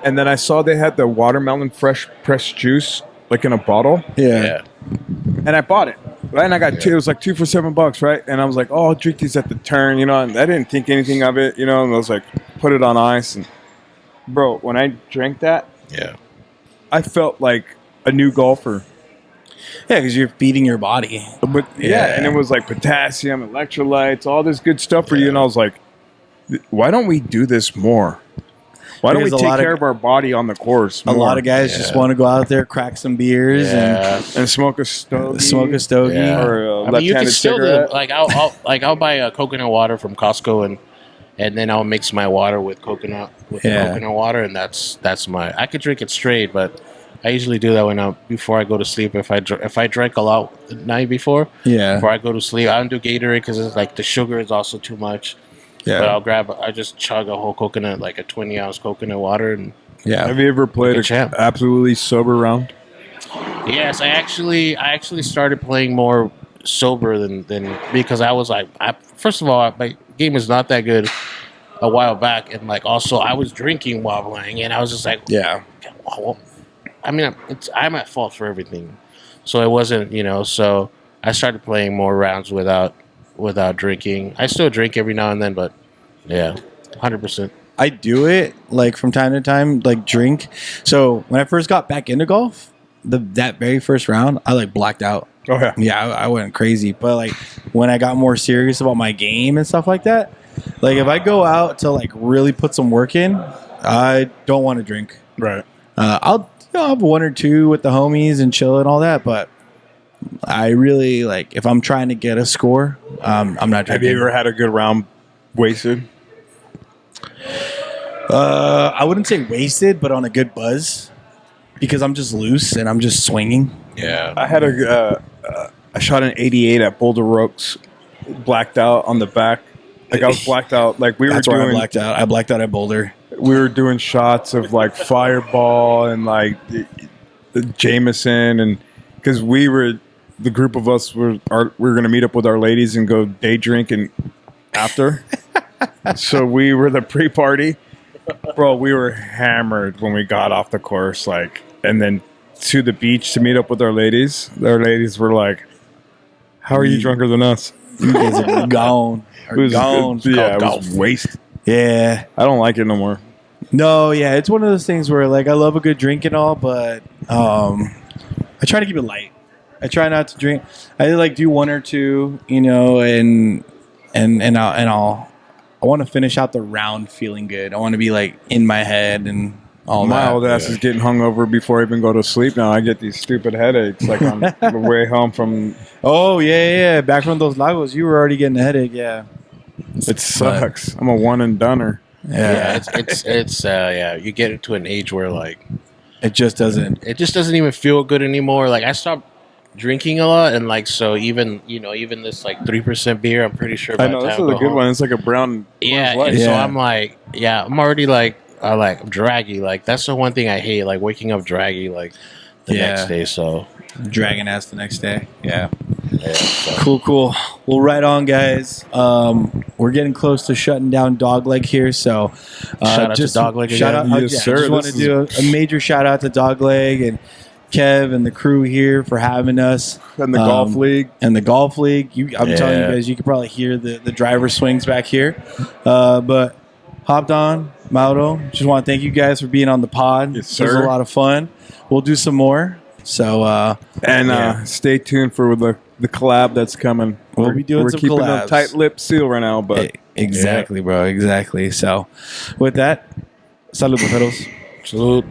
and then I saw they had the watermelon fresh pressed juice like in a bottle. Yeah. And I bought it. Right, and I got two. It was like $2 for $7, right? And I was like, "Oh, I'll drink these at the turn," And I didn't think anything of it, And I was like, put it on ice, and bro, when I drank that, I felt like a new golfer. Yeah, because you're feeding your body. But and it was like potassium, electrolytes, all this good stuff for you. And I was like, why don't we do this more? Why don't we take care of our body on the course more? A lot of guys just want to go out there, crack some beers, and smoke a stogie. Yeah. Or a I mean, you can left-handed still cigarette. I'll buy a coconut water from Costco and and then I'll mix my water with coconut the coconut water, and that's my. I could drink it straight, but I usually do that before I go to sleep. If I drank a lot the night before, before I go to sleep, I don't do Gatorade because it's like the sugar is also too much. Yeah, but I just chug a whole coconut, like a 20-ounce coconut water, and Have you ever played an absolutely sober round? Yes, I actually started playing more sober than because I was like, first of all, my game is not that good a while back, and like also I was drinking while playing, and I was just like, well, I mean, I'm at fault for everything, so it wasn't, so I started playing more rounds without drinking. I still drink every now and then, but 100%. I do it like from time to time, like drink. So when I first got back into golf, that very first round, I like blacked out. Oh yeah, I went crazy. But like when I got more serious about my game and stuff like that, like if I go out to like really put some work in, I don't want to drink. Right. I'll have one or two with the homies and chill and all that, but I really like if I'm trying to get a score, I'm not drinking. Have you ever had a good round wasted? I wouldn't say wasted, but on a good buzz because I'm just loose and I'm just swinging. Yeah, I had I shot an 88 at Boulder Rooks, blacked out on the back. Like I was blacked out. Like That's where I blacked out. I blacked out at Boulder. We were doing shots of like Fireball and like the Jameson, and because the group of us we were going to meet up with our ladies and go day drinking after. So we were the pre-party. Bro, we were hammered when we got off the course, like, and then to the beach to meet up with our ladies. Their ladies were like, "How are you drunker than us?" You guys are gone. It was waste. Yeah, I don't like it no more. No, yeah, it's one of those things where like I love a good drink and all, but I try to keep it light. I try not to drink. I like do one or two, and I want to finish out the round feeling good. I want to be like in my head and all my that. My old ass is getting hungover before I even go to sleep now. I get these stupid headaches like on the way home from... Oh, yeah. Back from those Lagos, you were already getting a headache, yeah. It sucks. I'm a one and doneer. Yeah, it's you get into an age where like... It just doesn't even feel good anymore. Like I stopped drinking a lot, and like so even this like 3% beer, I'm pretty sure I know this is a good one. It's like a brown so I'm like I'm already like I'm draggy. Like that's the one thing I hate, like waking up draggy like the next day. So dragging ass the next day. So. Cool. Well, right on, guys. We're getting close to shutting down Dogleg here, so shout out to Dogleg again. Shout out, yes, sir. I just want to do a major shout out to Dogleg and Kev and the crew here for having us. And the golf league. And the golf league. I'm telling you guys, you can probably hear the driver swings back here. But HopDon, Mauro, just want to thank you guys for being on the pod. Yes, sir. It was a lot of fun. We'll do some more. So stay tuned for the collab that's coming. We'll be doing some keeping collabs. a tight-lipped seal right now, but exactly, bro. Exactly. So with that, salud, mujeros. Salud.